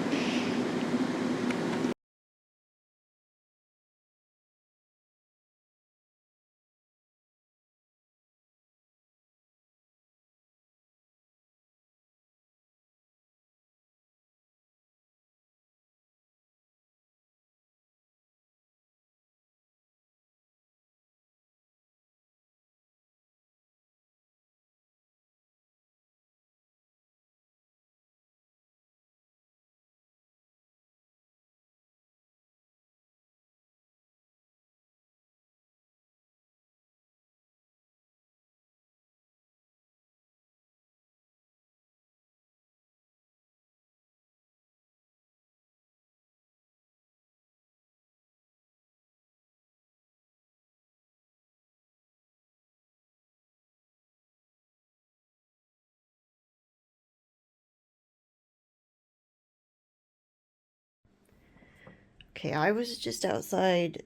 Okay, I was just outside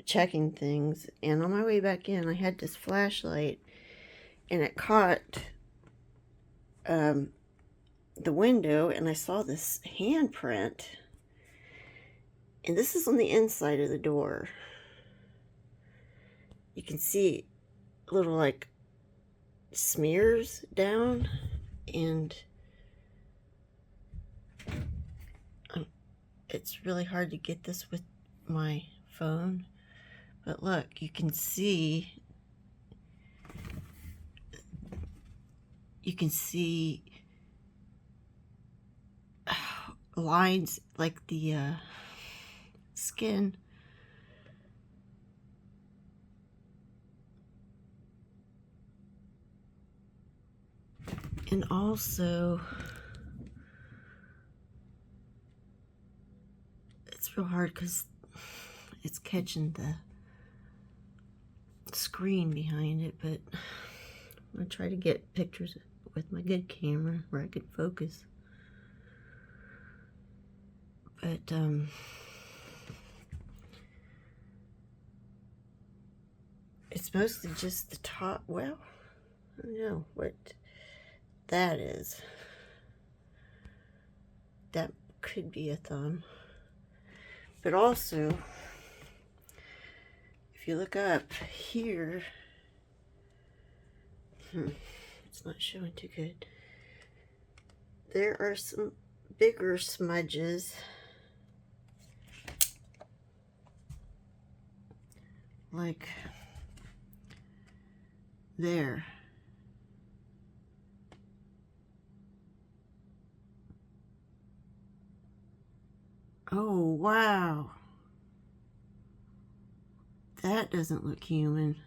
checking things, and on my way back in, I had this flashlight, and it caught the window, and I saw this handprint, and this is on the inside of the door. You can see little like smears down, and it's really hard to get this with my phone, but look, you can see lines like the skin. And also, it's real hard because it's catching the screen behind it, but I'm going to try to get pictures with my good camera where I can focus. But, it's mostly just the top. Well, I don't know what that is. That could be a thumb. But also, if you look up here, it's not showing too good. There are some bigger smudges. Like there. Oh, wow. That doesn't look human.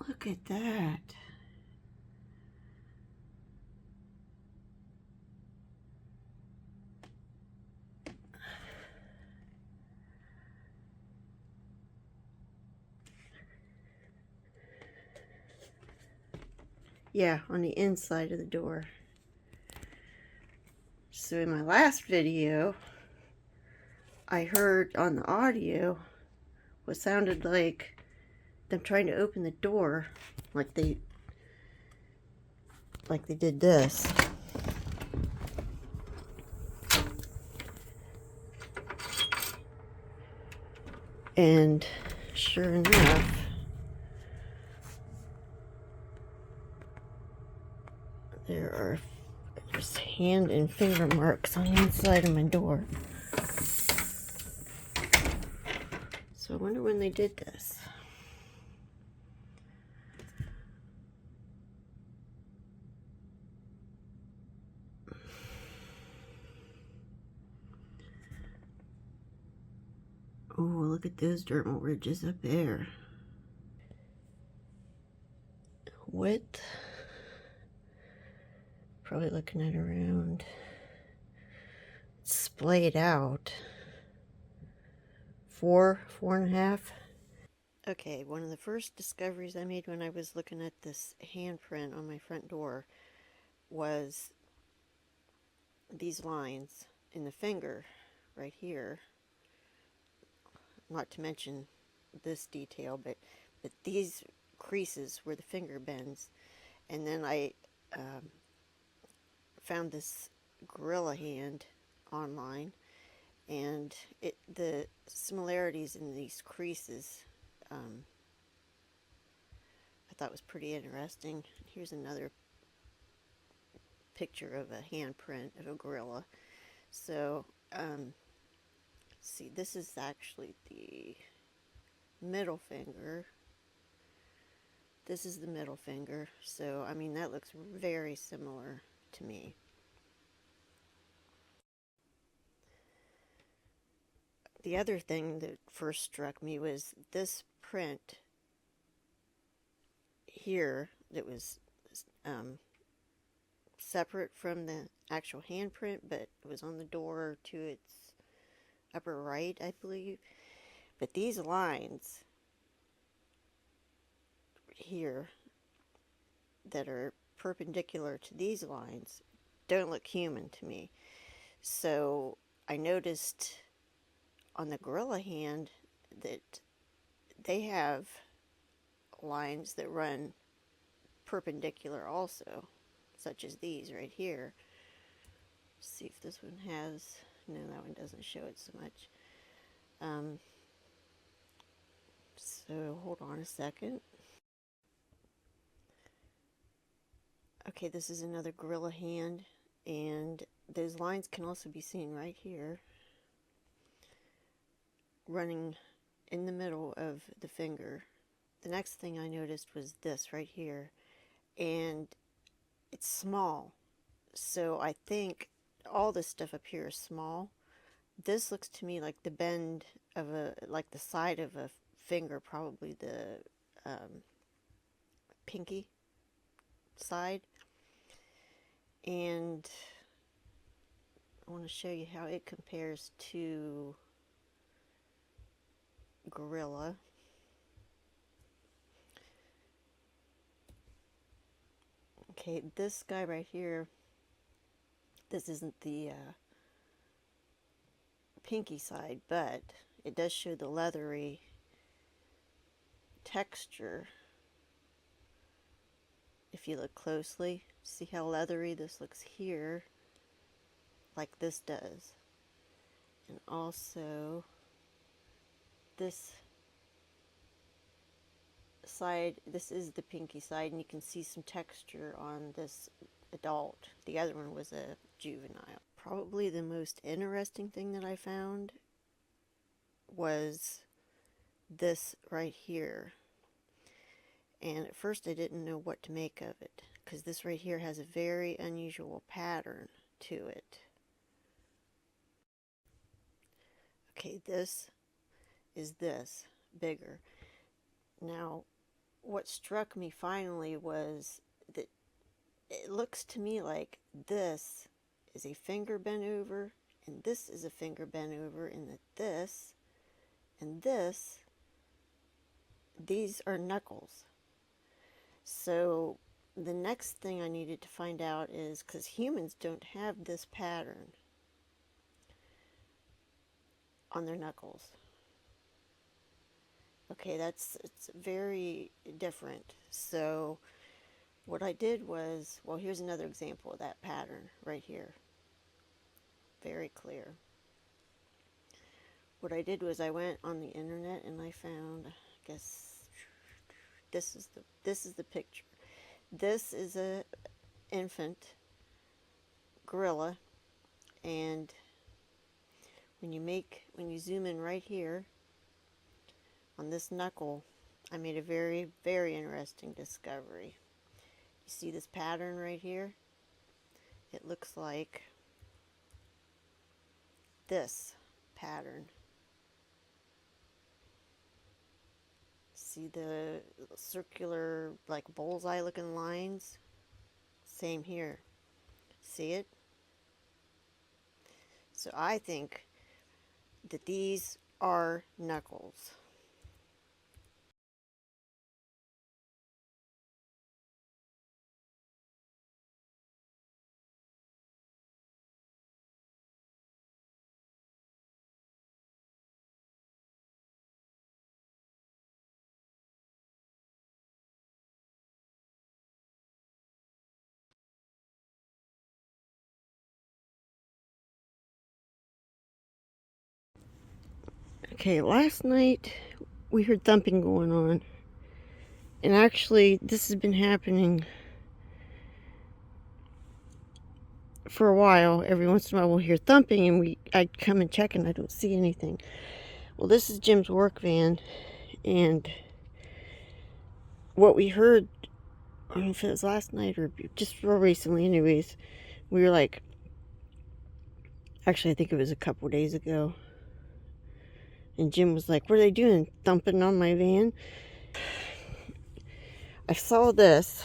Look at that. Yeah, on the inside of the door. So in my last video, I heard on the audio what sounded like them trying to open the door, like they did this. And sure enough, there's hand and finger marks on the inside of my door. So I wonder when they did this. Oh, look at those dermal ridges up there. Width, probably looking at around, splayed out, 4.5. Okay, one of the first discoveries I made when I was looking at this handprint on my front door was these lines in the finger right here. Not to mention this detail, but these creases where the finger bends. And then I found this gorilla hand online, and the similarities in these creases I thought was pretty interesting. Here's another picture of a handprint of a gorilla. So see, this is actually the middle finger. This is the middle finger. So I mean, that looks very similar to me. The other thing that first struck me was this print here that was separate from the actual handprint, but it was on the door to its upper right, I believe. But these lines here that are perpendicular to these lines don't look human to me. So I noticed on the gorilla hand that they have lines that run perpendicular also, such as these right here. Let's see if this one has, no, that one doesn't show it so much. So hold on a second. Okay, this is another gorilla hand, and those lines can also be seen right here, running in the middle of the finger. The next thing I noticed was this right here, and it's small. So I think all this stuff up here is small. This looks to me like the bend of like the side of a finger, probably the pinky side. And I want to show you how it compares to gorilla. Okay, this guy right here, this isn't the pinky side, but it does show the leathery texture. If you look closely, see how leathery this looks here, like this does. And also this side, this is the pinky side, and you can see some texture on this adult. The other one was a juvenile. Probably the most interesting thing that I found was this right here. And at first I didn't know what to make of it, because this right here has a very unusual pattern to it. Okay, this is this, bigger. Now, what struck me finally was that it looks to me like this is a finger bent over, and this is a finger bent over, and that this and this, these are knuckles. So the next thing I needed to find out is, because humans don't have this pattern on their knuckles. Okay, it's very different. So what I did was, well, here's another example of that pattern right here. Very clear. What I did was I went on the internet and I found, I guess this is the picture. This is a infant gorilla, and when you zoom in right here on this knuckle, I made a very, very interesting discovery. You see this pattern right here? It looks like this pattern. See the circular, like bullseye looking lines? Same here. See it? So I think that these are knuckles. Okay, last night we heard thumping going on. And actually, this has been happening for a while. Every once in a while we'll hear thumping, and I'd come and check and I don't see anything. Well, this is Jim's work van, and what we heard, I don't know if it was last night or just real recently anyways, we were like, actually I think it was a couple days ago, and Jim was like, what are they doing, thumping on my van? I saw this,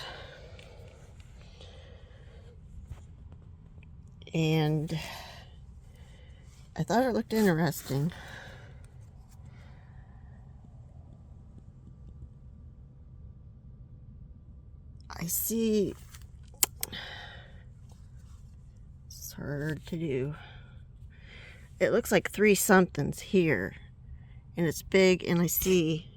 and I thought it looked interesting. I see, it's hard to do. it looks like 3 somethings here, and it's big, and I see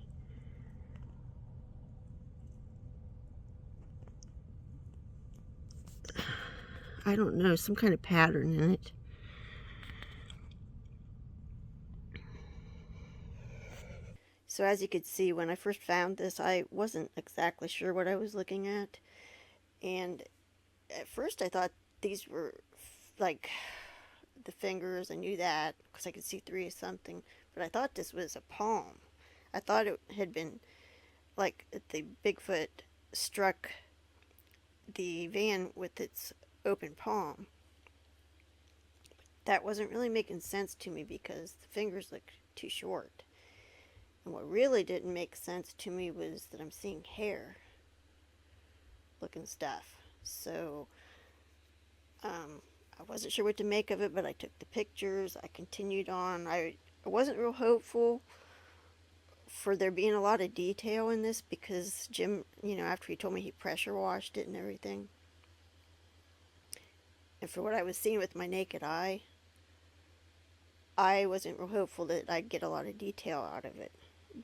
I don't know, some kind of pattern in it. So as you could see, when I first found this, I wasn't exactly sure what I was looking at. And at first I thought these were like the fingers. I knew that because I could see 3 of something. But I thought this was a palm. I thought it had been like the Bigfoot struck the van with its open palm. That wasn't really making sense to me because the fingers looked too short. And what really didn't make sense to me was that I'm seeing hair looking stuff. So I wasn't sure what to make of it, but I took the pictures. I continued on. I wasn't real hopeful for there being a lot of detail in this because Jim, after he told me he pressure washed it and everything, and for what I was seeing with my naked eye, I wasn't real hopeful that I'd get a lot of detail out of it.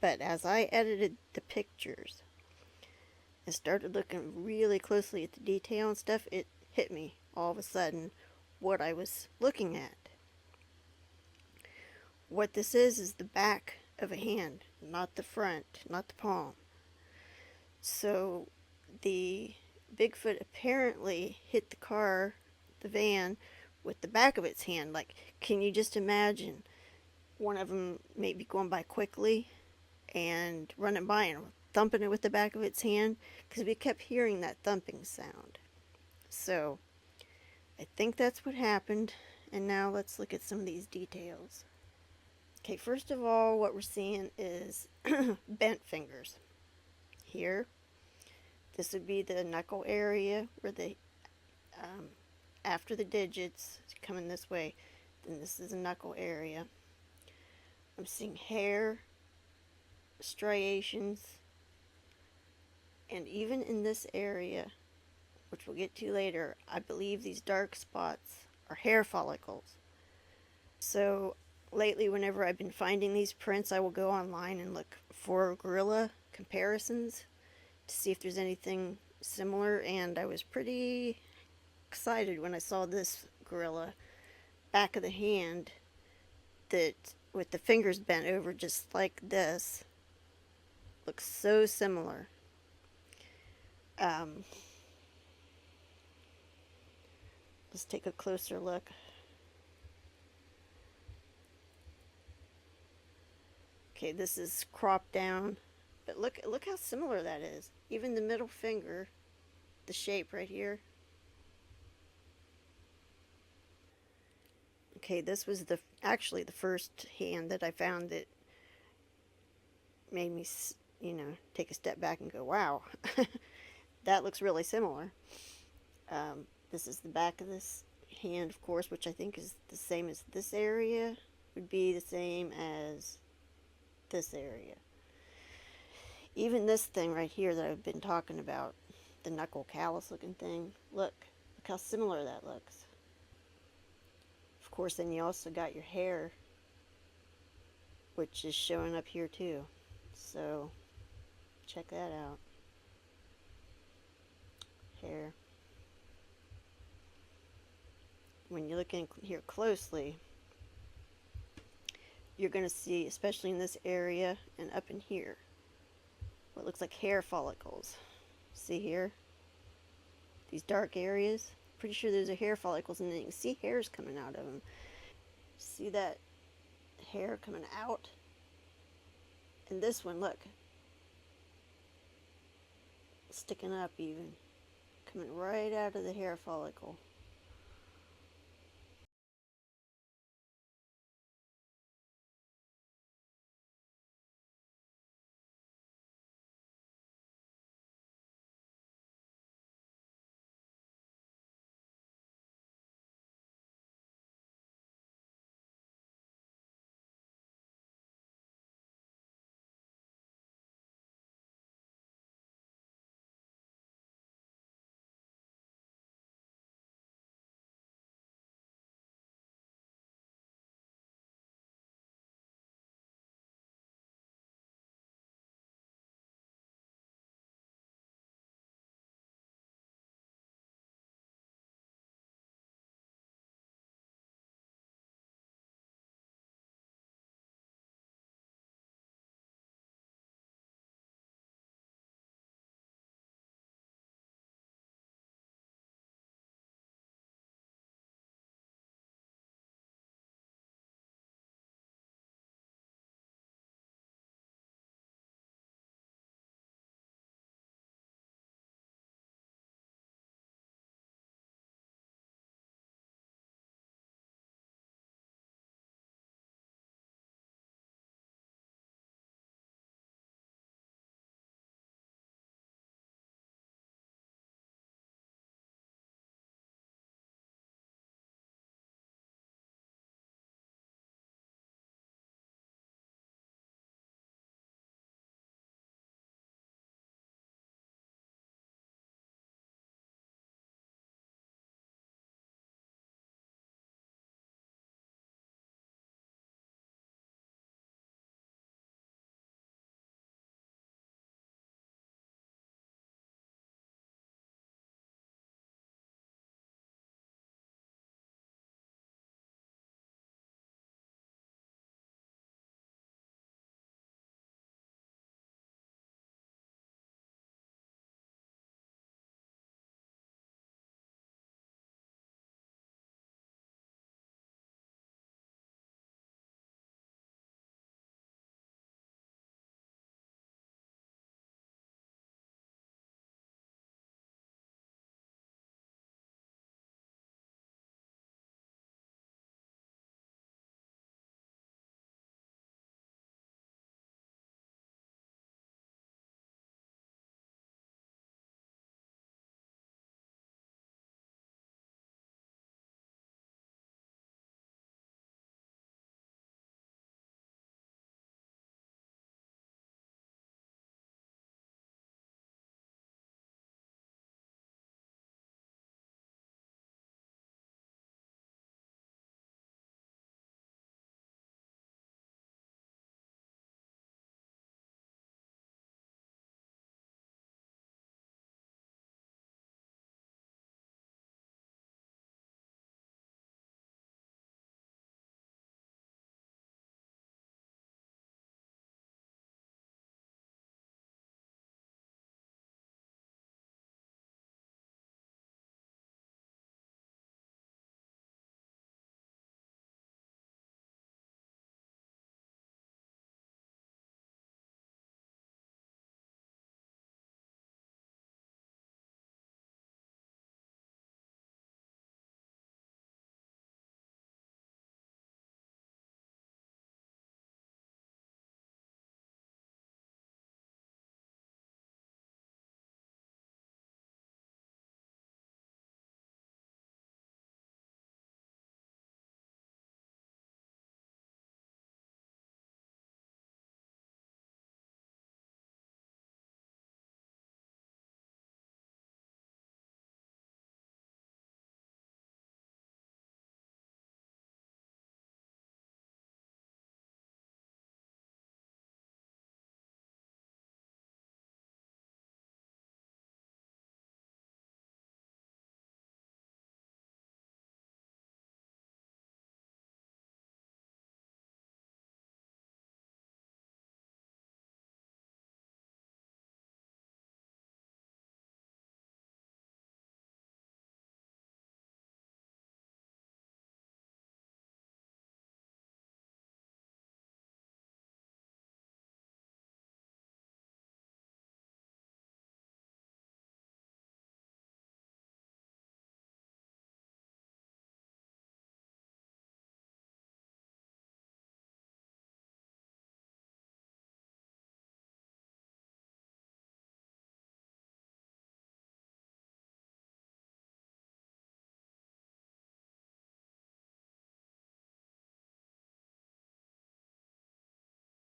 But as I edited the pictures and started looking really closely at the detail and stuff, it hit me all of a sudden what I was looking at. What this is the back of a hand, not the front, not the palm. So the Bigfoot apparently hit the van, with the back of its hand. Like, can you just imagine one of them maybe going by quickly and running by and thumping it with the back of its hand? Because we kept hearing that thumping sound. So I think that's what happened. And now let's look at some of these details. Okay, first of all, what we're seeing is bent fingers. Here, this would be the knuckle area where after the digits coming this way, then this is a knuckle area. I'm seeing hair, striations, and even in this area, which we'll get to later, I believe these dark spots are hair follicles. So lately, whenever I've been finding these prints, I will go online and look for gorilla comparisons to see if there's anything similar, and I was pretty excited when I saw this gorilla back of the hand that with the fingers bent over just like this looks so similar. Let's take a closer look. Okay, this is cropped down, but look how similar that is. Even the middle finger, the shape right here. Okay, this was actually the first hand that I found that made me, take a step back and go, wow, that looks really similar. This is the back of this hand, of course, which I think is the same as this area, would be the same as this area. Even this thing right here that I've been talking about, the knuckle callus looking thing, look how similar that looks. Of course, then you also got your hair, which is showing up here too. So check that out. Hair. When you look in here closely, you're going to see, especially in this area and up in here, what looks like hair follicles. See here? These dark areas? Pretty sure those are hair follicles, and then you can see hairs coming out of them. See that hair coming out? And this one, look. Sticking up even. Coming right out of the hair follicle.